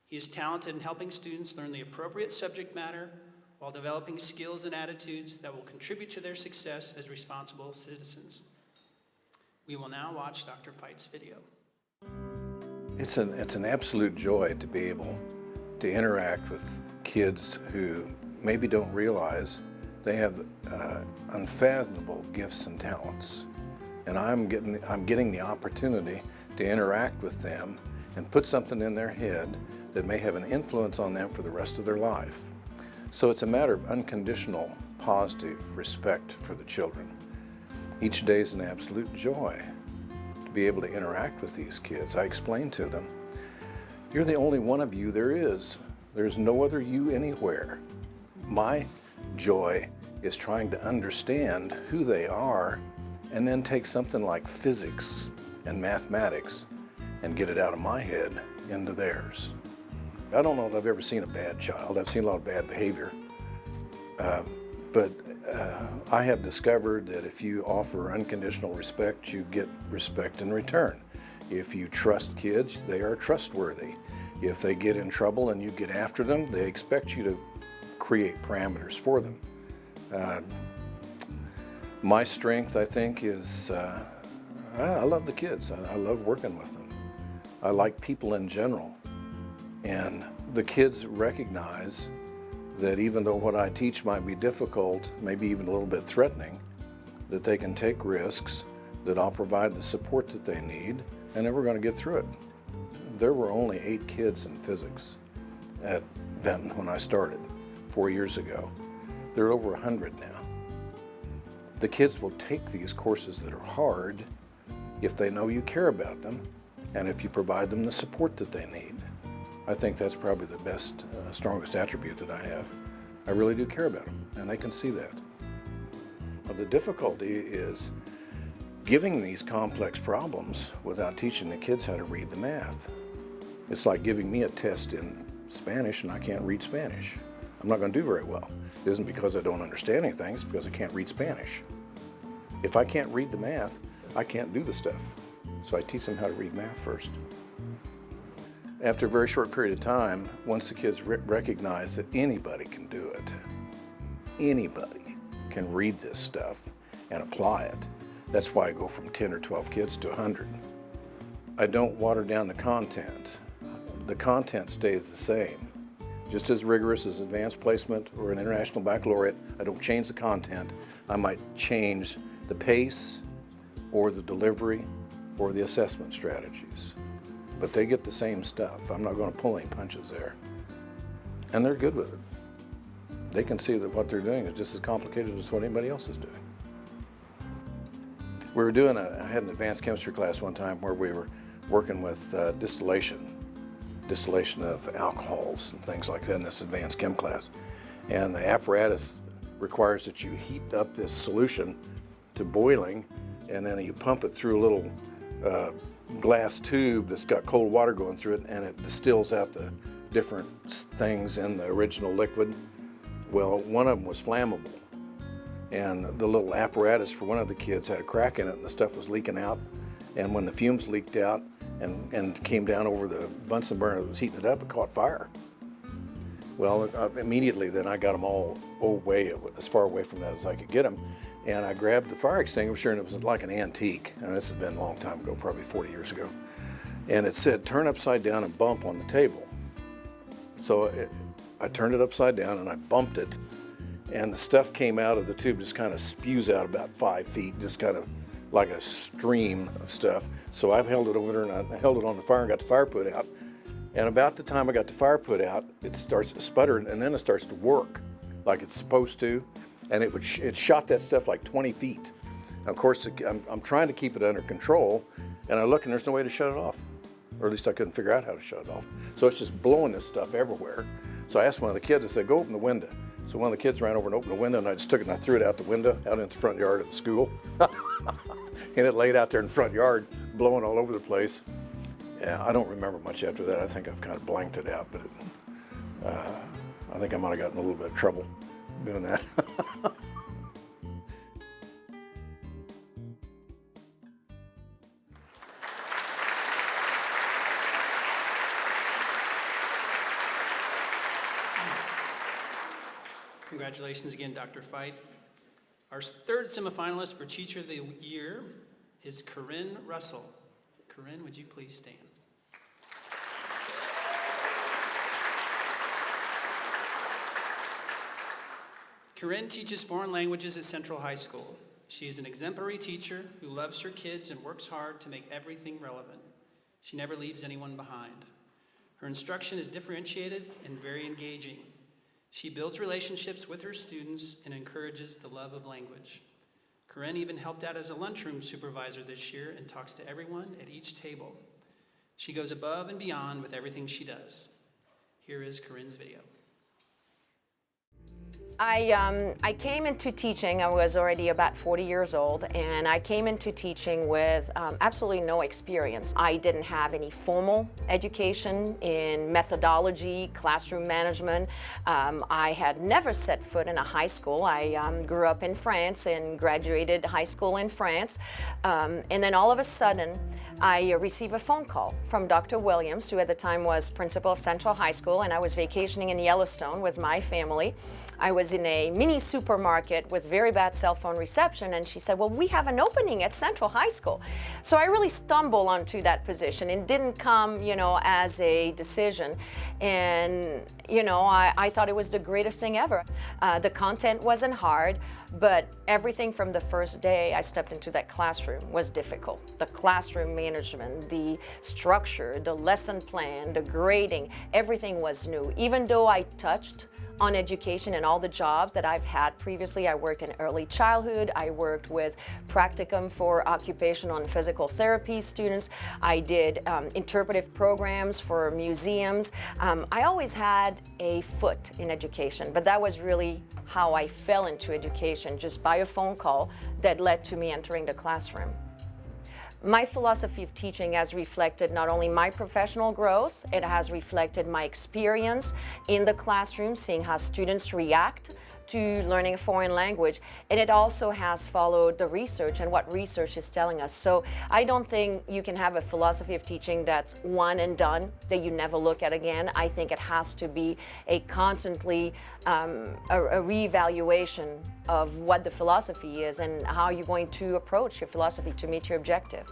He is talented in helping students learn the appropriate subject matter while developing skills and attitudes that will contribute to their success as responsible citizens. We will now watch Dr. Feit's video. It's an absolute joy to be able to interact with kids who maybe don't realize they have unfathomable gifts and talents. And I'm getting the opportunity to interact with them and put something in their head that may have an influence on them for the rest of their life. So it's a matter of unconditional, positive respect for the children. Each day is an absolute joy to be able to interact with these kids. I explain to them, you're the only one of you there is. There's no other you anywhere. My joy is trying to understand who they are and then take something like physics and mathematics and get it out of my head into theirs. I don't know if I've ever seen a bad child. I've seen a lot of bad behavior. But I have discovered that if you offer unconditional respect, you get respect in return. If you trust kids, they are trustworthy. If they get in trouble and you get after them, they expect you to create parameters for them. My strength, I think, is I love the kids. I love working with them. I like people in general. And the kids recognize that even though what I teach might be difficult, maybe even a little bit threatening, that they can take risks, that I'll provide the support that they need, and then we're going to get through it. There were only 8 kids in physics at Benton when I started 4 years ago. There are over 100 now. The kids will take these courses that are hard if they know you care about them and if you provide them the support that they need. I think that's probably the best, strongest attribute that I have. I really do care about them, and they can see that. But the difficulty is giving these complex problems without teaching the kids how to read the math. It's like giving me a test in Spanish and I can't read Spanish. I'm not going to do very well. It isn't because I don't understand anything, it's because I can't read Spanish. If I can't read the math, I can't do the stuff. So I teach them how to read math first. After a very short period of time, once the kids recognize that anybody can do it, anybody can read this stuff and apply it. That's why I go from 10 or 12 kids to 100. I don't water down the content. The content stays the same. Just as rigorous as advanced placement or an international baccalaureate, I don't change the content. I might change the pace or the delivery or the assessment strategies. But they get the same stuff. I'm not going to pull any punches there. And they're good with it. They can see that what they're doing is just as complicated as what anybody else is doing. I had an advanced chemistry class one time where we were working with distillation of alcohols and things like that in this advanced chem class. And the apparatus requires that you heat up this solution to boiling, and then you pump it through a little glass tube that's got cold water going through it, and it distills out the different things in the original liquid. Well, one of them was flammable, and the little apparatus for one of the kids had a crack in it, and the stuff was leaking out. And when the fumes leaked out and came down over the Bunsen burner that was heating it up, it caught fire. Well, immediately then I got them all as far away from that as I could get them. And I grabbed the fire extinguisher, and it was like an antique. And this has been a long time ago, probably 40 years ago. And it said, turn upside down and bump on the table. So I turned it upside down and I bumped it, and the stuff came out of the tube, just kind of spews out about 5 feet, just kind of like a stream of stuff. So I've held it over there and I held it on the fire and got the fire put out. And about the time I got the fire put out, it starts to sputter and then it starts to work like it's supposed to. And it shot that stuff like 20 feet. And of course, I'm trying to keep it under control, and I look and there's no way to shut it off. Or at least I couldn't figure out how to shut it off. So it's just blowing this stuff everywhere. So I asked one of the kids, I said, go open the window. So one of the kids ran over and opened the window, and I just took it and I threw it out the window, out in the front yard of the school. And it laid out there in the front yard, blowing all over the place. Yeah, I don't remember much after that. I think I've kind of blanked it out, but I think I might have gotten in a little bit of trouble doing that. Congratulations again, Dr. Fight. Our third semifinalist for Teacher of the Year is Corinne Russell. Corinne, would you please stand? Corinne teaches foreign languages at Central High School. She is an exemplary teacher who loves her kids and works hard to make everything relevant. She never leaves anyone behind. Her instruction is differentiated and very engaging. She builds relationships with her students and encourages the love of language. Corinne even helped out as a lunchroom supervisor this year and talks to everyone at each table. She goes above and beyond with everything she does. Here is Corinne's video. I came into teaching, I was already about 40 years old, and I came into teaching with absolutely no experience. I didn't have any formal education in methodology, classroom management. I had never set foot in a high school. I grew up in France and graduated high school in France. And then all of a sudden, I received a phone call from Dr. Williams, who at the time was principal of Central High School, and I was vacationing in Yellowstone with my family. I was in a mini supermarket with very bad cell phone reception, and she said, well, we have an opening at Central High School. So I really stumbled onto that position. It didn't come, as a decision. And, I thought it was the greatest thing ever. The content wasn't hard, but everything from the first day I stepped into that classroom was difficult. The classroom management, the structure, the lesson plan, the grading, everything was new. Even though I touched on education and all the jobs that I've had previously. I worked in early childhood. I worked with practicum for occupational and physical therapy students. I did interpretive programs for museums. I always had a foot in education, but that was really how I fell into education, just by a phone call that led to me entering the classroom. My philosophy of teaching has reflected not only my professional growth, it has reflected my experience in the classroom, seeing how students react to learning a foreign language, and it also has followed the research and what research is telling us. So I don't think you can have a philosophy of teaching that's one and done, that you never look at again. I think it has to be a constantly a reevaluation of what the philosophy is and how you're going to approach your philosophy to meet your objective.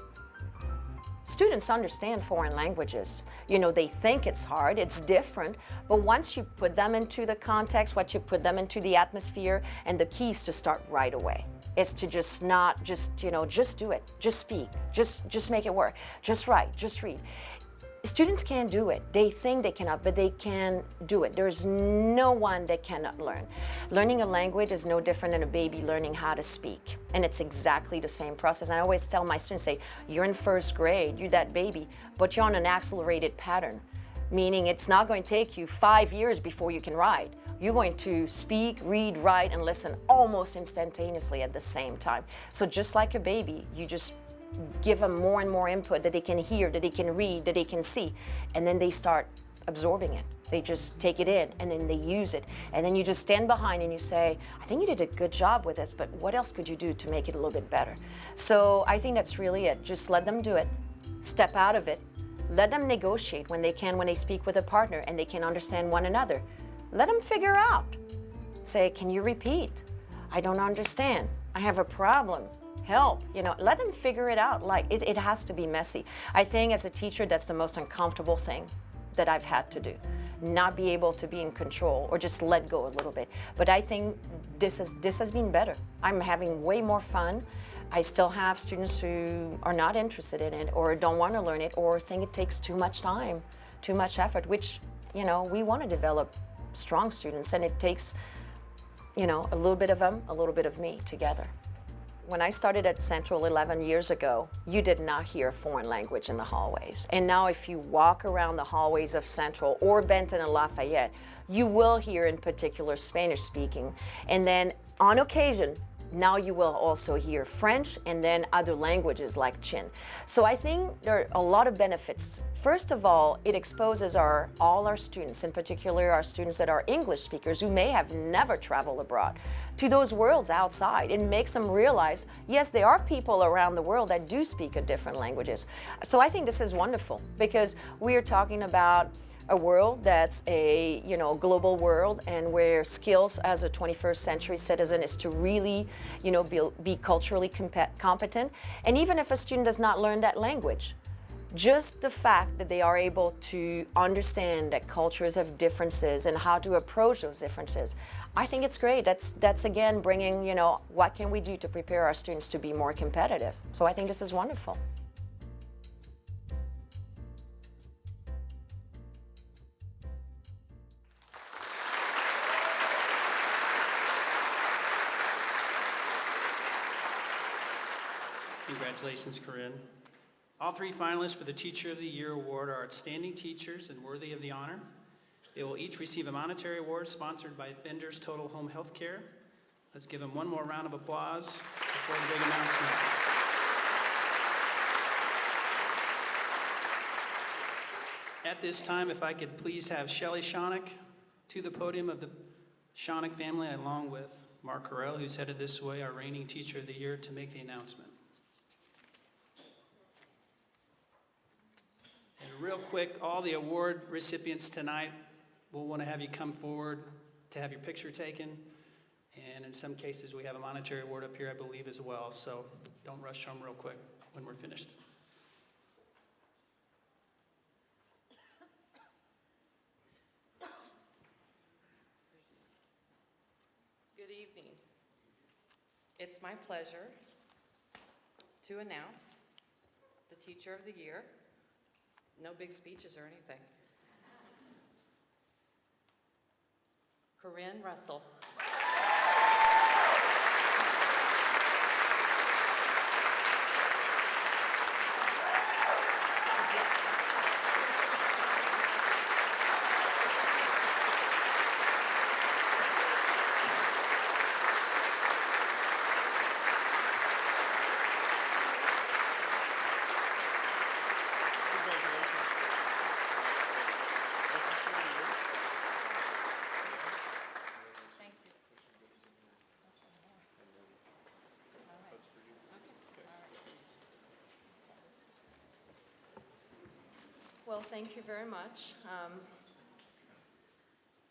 Students understand foreign languages. They think it's hard, it's different, but once you put them into the context, once you put them into the atmosphere, and the key is to start right away. It's to just not, just do it, just speak, just make it work, just write, just read. Students can't do it. They think they cannot, but they can do it. There's no one that cannot learn. Learning a language is no different than a baby learning how to speak. And it's exactly the same process. And I always tell my students, you're in first grade, you're that baby, but you're on an accelerated pattern, meaning it's not going to take you 5 years before you can write. You're going to speak, read, write, and listen almost instantaneously at the same time. So just like a baby, you just give them more and more input that they can hear, that they can read, that they can see, and then they start absorbing it. They just take it in and then they use it. And then you just stand behind and you say, I think you did a good job with this, but what else could you do to make it a little bit better? So I think that's really it. Just let them do it. Step out of it. Let them negotiate when they can, when they speak with a partner and they can understand one another. Let them figure out. Say, can you repeat? I don't understand. I have a problem. Help, let them figure it out. It has to be messy. I think as a teacher, that's the most uncomfortable thing that I've had to do. not be able to be in control or just let go a little bit. But I think this has been better. I'm having way more fun. I still have students who are not interested in it or don't want to learn it or think it takes too much time, too much effort, which, you know, we want to develop strong students, and it takes, you know, a little bit of them, a little bit of me together. When I started at Central 11 years ago, you did not hear foreign language in the hallways. And now if you walk around the hallways of Central or Benton and Lafayette, you will hear in particular Spanish speaking. And then on occasion, now you will also hear French and then other languages like Chin. So I think there are a lot of benefits. First of all, it exposes all our students, in particular our students that are English speakers who may have never traveled abroad, to those worlds outside. It makes them realize, yes, there are people around the world that do speak different languages. So I think this is wonderful because we are talking about a world that's a, you know, global world, and where skills as a 21st century citizen is to really, you know, be culturally competent. And even if a student does not learn that language, just the fact that they are able to understand that cultures have differences and how to approach those differences, I think it's great. That's again bringing, you know, what can we do to prepare our students to be more competitive? So I think this is wonderful. Congratulations, Corinne. All three finalists for the Teacher of the Year award are outstanding teachers and worthy of the honor. They will each receive a monetary award sponsored by Bender's Total Home Health Care. Let's give them one more round of applause before the big announcement. At this time, if I could please have Shelley Shonick to the podium of the Shonick family, along with Mark Carell, who's headed this way, our reigning Teacher of the Year, to make the announcement. And real quick, all the award recipients tonight will want to have you come forward to have your picture taken. And in some cases, we have a monetary award up here, I believe, as well. So don't rush home real quick when we're finished. Good evening. It's my pleasure to announce the Teacher of the Year. No big speeches or anything. Corinne Russell. Well, thank you very much.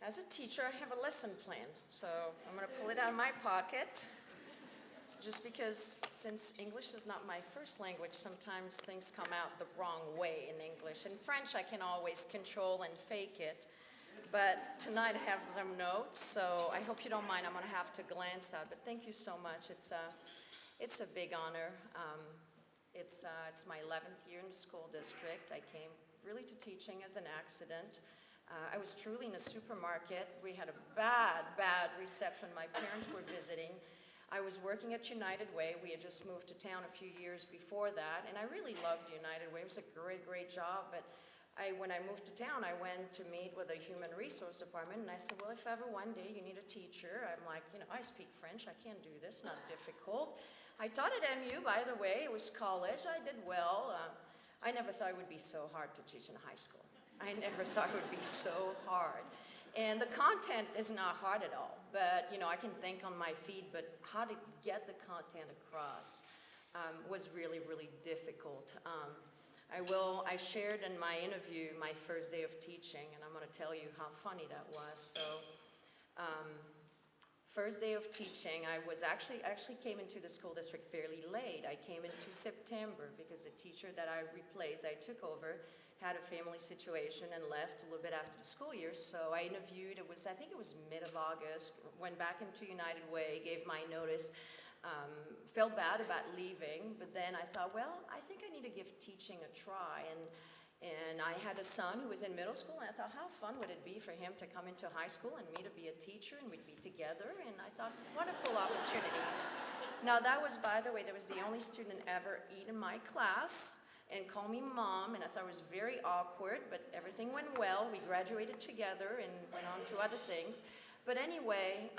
As a teacher, I have a lesson plan, so I'm going to pull it out of my pocket. Just because, since English is not my first language, sometimes things come out the wrong way in English. In French, I can always control and fake it. But tonight I have some notes, so I hope you don't mind. I'm going to have to glance out. But thank you so much. It's a big honor. It's my 11th year in the school district. I came really to teaching as an accident. I was truly in a supermarket. We had a bad reception. My parents were visiting. I was working at United Way. We had just moved to town a few years before that, and I really loved United Way. It was a great job, but when I moved to town, I went to meet with the Human Resource Department, and I said, well, if ever one day you need a teacher, I'm like, you know, I speak French, I can't do this, not difficult. I taught at MU, by the way. It was college. I did well. I never thought it would be so hard to teach in high school. I never thought it would be so hard. And the content is not hard at all, but you know, I can think on my feet, but how to get the content across was really difficult. I shared in my interview my first day of teaching, and I'm gonna tell you how funny that was. So, first day of teaching, I was actually came into the school district fairly late. I came into September because the teacher that I replaced, I took over, had a family situation and left a little bit after the school year. So I interviewed, I think it was mid of August, went back into United Way, gave my notice, felt bad about leaving, but then I thought, well, I think I need to give teaching a try. And I had a son who was in middle school, and I thought, how fun would it be for him to come into high school and me to be a teacher, and we'd be together, and I thought, wonderful opportunity. Now that was, by the way, that was the only student ever eat in my class and call me mom, and I thought it was very awkward, but everything went well. We graduated together and went on to other things. But anyway,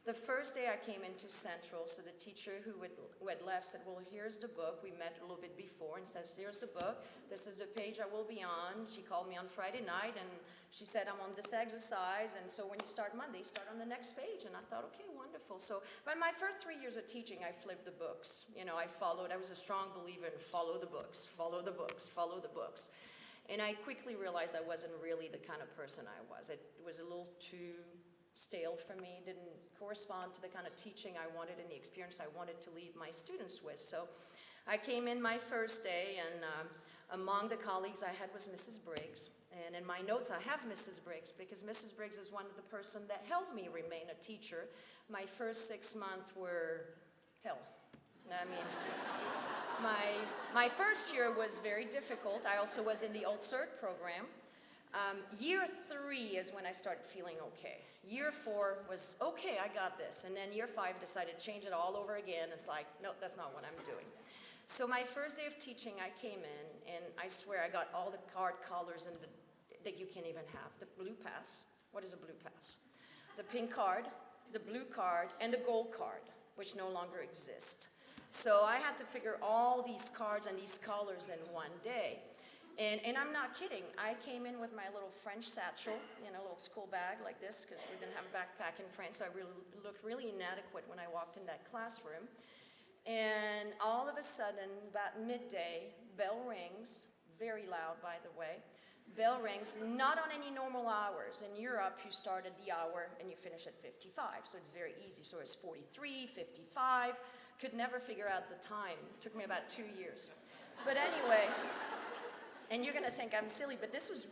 the first day I came into Central, so the teacher who had left said, well, here's the book. We met a little bit before, and says, here's the book. This is the page I will be on. She called me on Friday night, and she said, I'm on this exercise, and so when you start Monday, start on the next page. And I thought, okay, wonderful. So, but my first 3 years of teaching, I flipped the books. You know, I was a strong believer in follow the books, follow the books, follow the books. And I quickly realized I wasn't really the kind of person I was. It was a little too stale for me, didn't correspond to the kind of teaching I wanted and the experience I wanted to leave my students with. So I came in my first day, and among the colleagues I had was Mrs. Briggs. And in my notes I have Mrs. Briggs because Mrs. Briggs is one of the person that helped me remain a teacher. My first 6 months were hell. I mean, my first year was very difficult. I also was in the Old Cert program. Year 3 is when I started feeling okay. Year 4 was, okay, I got this. And then year 5 decided to change it all over again. It's like, no, that's not what I'm doing. So my first day of teaching, I came in, and I swear I got all the card colors and that you can't even have. The blue pass. What is a blue pass? The pink card, the blue card, and the gold card, which no longer exist. So I had to figure all these cards and these colors in one day. And I'm not kidding. I came in with my little French satchel, a little school bag like this, because we didn't have a backpack in France, so I looked really inadequate when I walked in that classroom. And all of a sudden, about midday, bell rings, very loud, by the way. Bell rings, not on any normal hours. In Europe, you start at the hour and you finish at 55, so it's very easy. So it's 43, 55, could never figure out the time. It took me about 2 years. But anyway, and you're gonna think I'm silly, but this is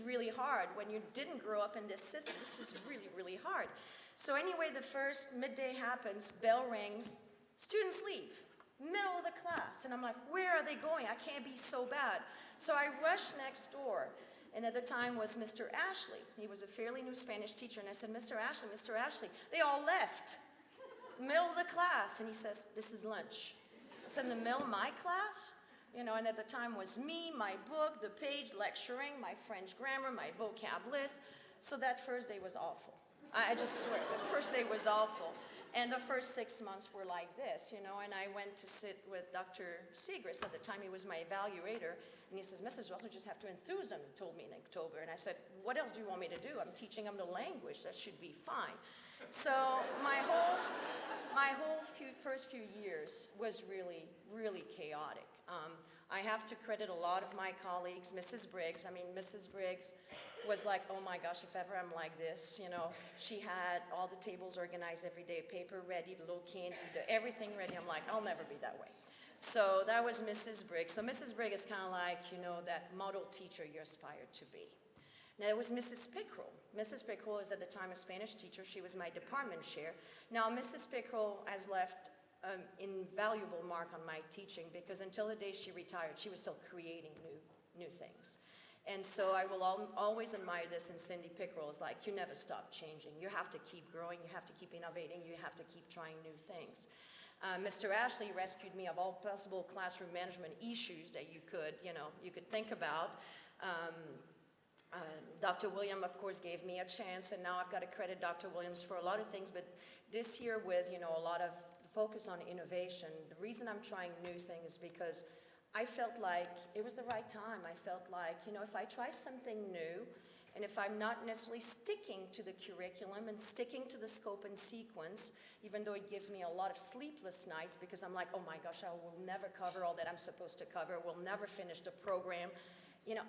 really hard. When you didn't grow up in this system, this is really, really hard. So anyway, the first midday happens, bell rings, students leave, middle of the class. And I'm like, where are they going? I can't be so bad. So I rushed next door. And at the time was Mr. Ashley. He was a fairly new Spanish teacher. And I said, Mr. Ashley, they all left. Middle of the class. And he says, this is lunch. I said, in the middle of my class? And at the time was me, my book, the page, lecturing, my French grammar, my vocab list. So that first day was awful. I just swear, the first day was awful. And the first 6 months were like this, and I went to sit with Dr. Segrist. At the time, he was my evaluator, and he says, Mrs. Welch, you just have to enthuse them, he told me in October. And I said, what else do you want me to do? I'm teaching them the language. That should be fine. So my whole first few years was really, really chaotic. I have to credit a lot of my colleagues, Mrs. Briggs. Mrs. Briggs was like, oh my gosh, if ever I'm like this, she had all the tables organized every day, paper ready, the little candy, everything ready. I'm like, I'll never be that way. So that was Mrs. Briggs. So Mrs. Briggs is kind of like, that model teacher you aspire to be. Now, it was Mrs. Pickrell. Mrs. Pickrell is at the time a Spanish teacher. She was my department chair. Now, Mrs. Pickrell has left an invaluable mark on my teaching because until the day she retired, she was still creating new things. And so I will always admire this in Cindy Pickrell. It's like, you never stop changing. You have to keep growing. You have to keep innovating. You have to keep trying new things. Mr. Ashley rescued me of all possible classroom management issues that you could think about. Dr. William, of course, gave me a chance, and now I've got to credit Dr. Williams for a lot of things, but this year with, a lot of focus on innovation, the reason I'm trying new things is because I felt like it was the right time. I felt like, if I try something new, and if I'm not necessarily sticking to the curriculum and sticking to the scope and sequence, even though it gives me a lot of sleepless nights because I'm like, oh my gosh, I will never cover all that I'm supposed to cover, we'll never finish the program.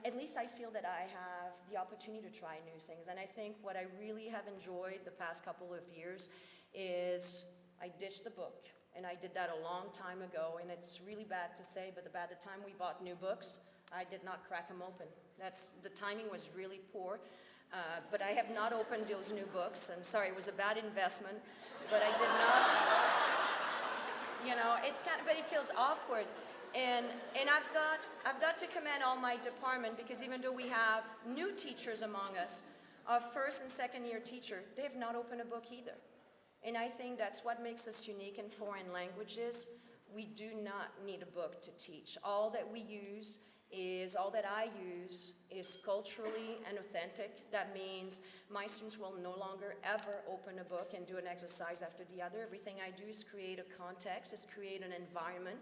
At least I feel that I have the opportunity to try new things. And I think what I really have enjoyed the past couple of years is I ditched the book. And I did that a long time ago. And it's really bad to say, but by the time we bought new books, I did not crack them open. The timing was really poor. But I have not opened those new books. I'm sorry, it was a bad investment, but I did not. But it feels awkward. And I've got to commend all my department, because even though we have new teachers among us, our first and second year teacher, they have not opened a book either. And I think that's what makes us unique in foreign languages. We do not need a book to teach. All that I use is culturally and authentic. That means my students will no longer ever open a book and do an exercise after the other. Everything I do is create a context, is create an environment.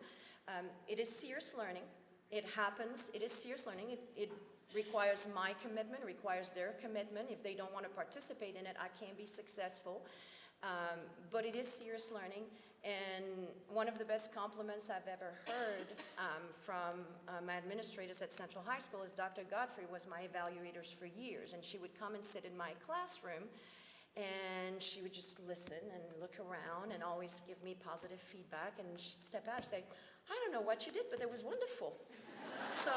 It is serious learning. It happens. It is serious learning. It requires my commitment, requires their commitment. If they don't want to participate in it, I can't be successful. But it is serious learning. And one of the best compliments I've ever heard from my administrators at Central High School is Dr. Godfrey was my evaluators for years. And she would come and sit in my classroom, and she would just listen and look around and always give me positive feedback. And she'd step out and say, I don't know what you did, but it was wonderful. So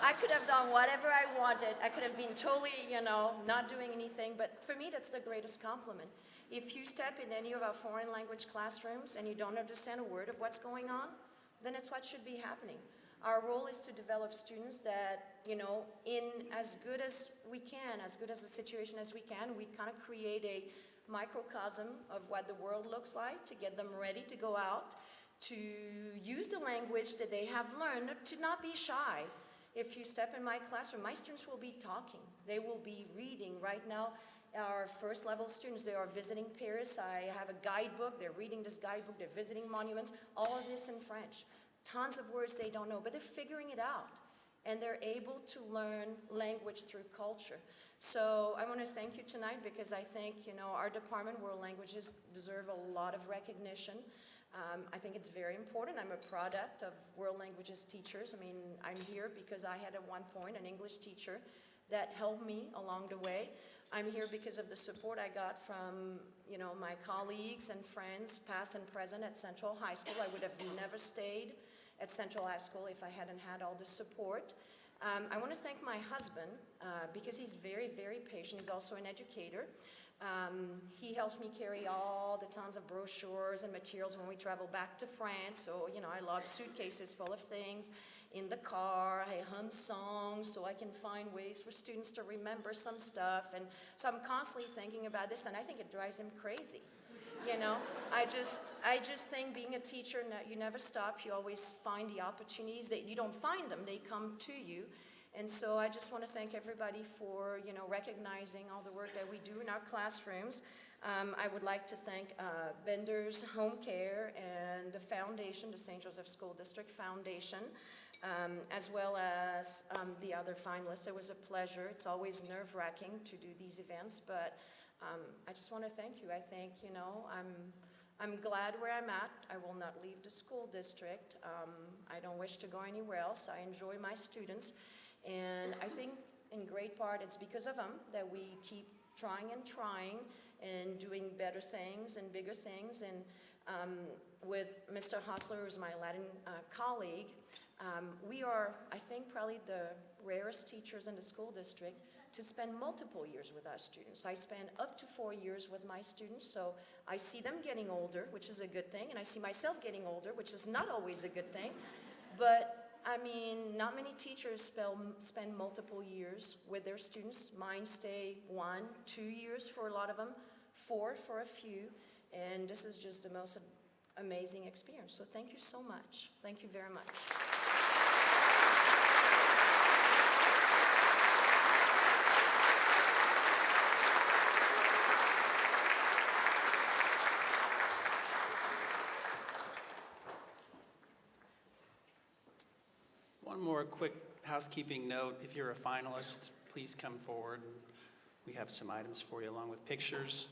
I could have done whatever I wanted. I could have been totally, not doing anything. But for me, that's the greatest compliment. If you step in any of our foreign language classrooms and you don't understand a word of what's going on, then it's what should be happening. Our role is to develop students that, in as good as we can, as good as a situation as we can, we kind of create a microcosm of what the world looks like to get them ready to go out, to use the language that they have learned, to not be shy. If you step in my classroom, my students will be talking. They will be reading. Right now, our first level students, they are visiting Paris. I have a guidebook. They're reading this guidebook. They're visiting monuments. All of this in French. Tons of words they don't know, but they're figuring it out. And they're able to learn language through culture. So I want to thank you tonight, because I think, our department, World Languages, deserve a lot of recognition. I think it's very important. I'm a product of World Languages teachers. I mean, I'm here because I had at one point an English teacher that helped me along the way. I'm here because of the support I got from, my colleagues and friends, past and present, at Central High School. I would have never stayed at Central High School if I hadn't had all the support. I want to thank my husband, because he's very, very patient. He's also an educator. He helped me carry all the tons of brochures and materials when we travel back to France. So, I love suitcases full of things in the car. I hum songs so I can find ways for students to remember some stuff. And so I'm constantly thinking about this, and I think it drives him crazy. I just think being a teacher, you never stop. You always find the opportunities. You don't find them, they come to you. And so I just want to thank everybody for, recognizing all the work that we do in our classrooms. I would like to thank Bender's Home Care and the foundation, the St. Joseph School District Foundation, as well as the other finalists. It was a pleasure. It's always nerve-wracking to do these events, but I just want to thank you. I think, I'm glad where I'm at. I will not leave the school district. I don't wish to go anywhere else. I enjoy my students. And I think in great part it's because of them that we keep trying and doing better things and bigger things. And with Mr. Hostler, who's my Latin colleague, we are, I think, probably the rarest teachers in the school district to spend multiple years with our students. I spend up to 4 years with my students, so I see them getting older, which is a good thing, and I see myself getting older, which is not always a good thing. But I mean, not many teachers spend multiple years with their students. Mine stay 1, 2 years for a lot of them, 4 for a few, and this is just the most amazing experience. So thank you so much. Thank you very much. One more quick housekeeping note. If you're a finalist, please come forward. We have some items for you along with pictures.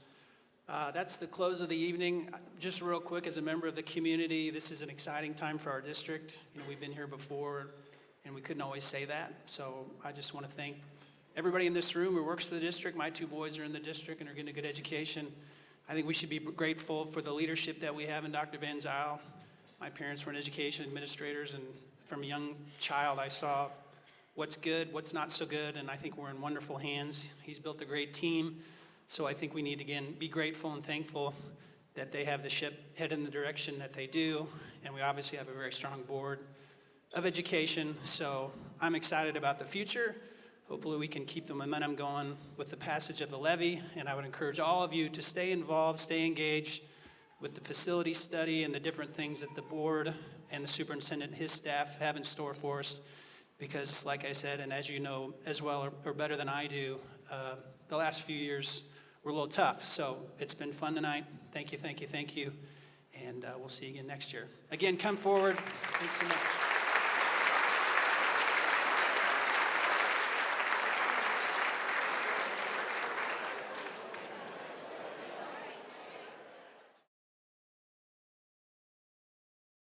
That's the close of the evening. Just real quick, as a member of the community, this is an exciting time for our district. We've been here before, and we couldn't always say that. So I just want to thank everybody in this room who works for the district. My 2 boys are in the district and are getting a good education. I think we should be grateful for the leadership that we have in Dr. Van Zyl. My parents were in education administrators, and from a young child, I saw what's good, what's not so good, and I think we're in wonderful hands. He's built a great team, so I think we need to, again, be grateful and thankful that they have the ship head in the direction that they do, and we obviously have a very strong board of education, so I'm excited about the future. Hopefully we can keep the momentum going with the passage of the levy, and I would encourage all of you to stay involved, stay engaged with the facility study and the different things that the board and the superintendent and his staff have in store for us, because like I said, and as you know as well or better than I do, the last few years were a little tough, so it's been fun tonight. Thank you, thank you, thank you, and we'll see you again next year. Again, come forward. Thanks so much.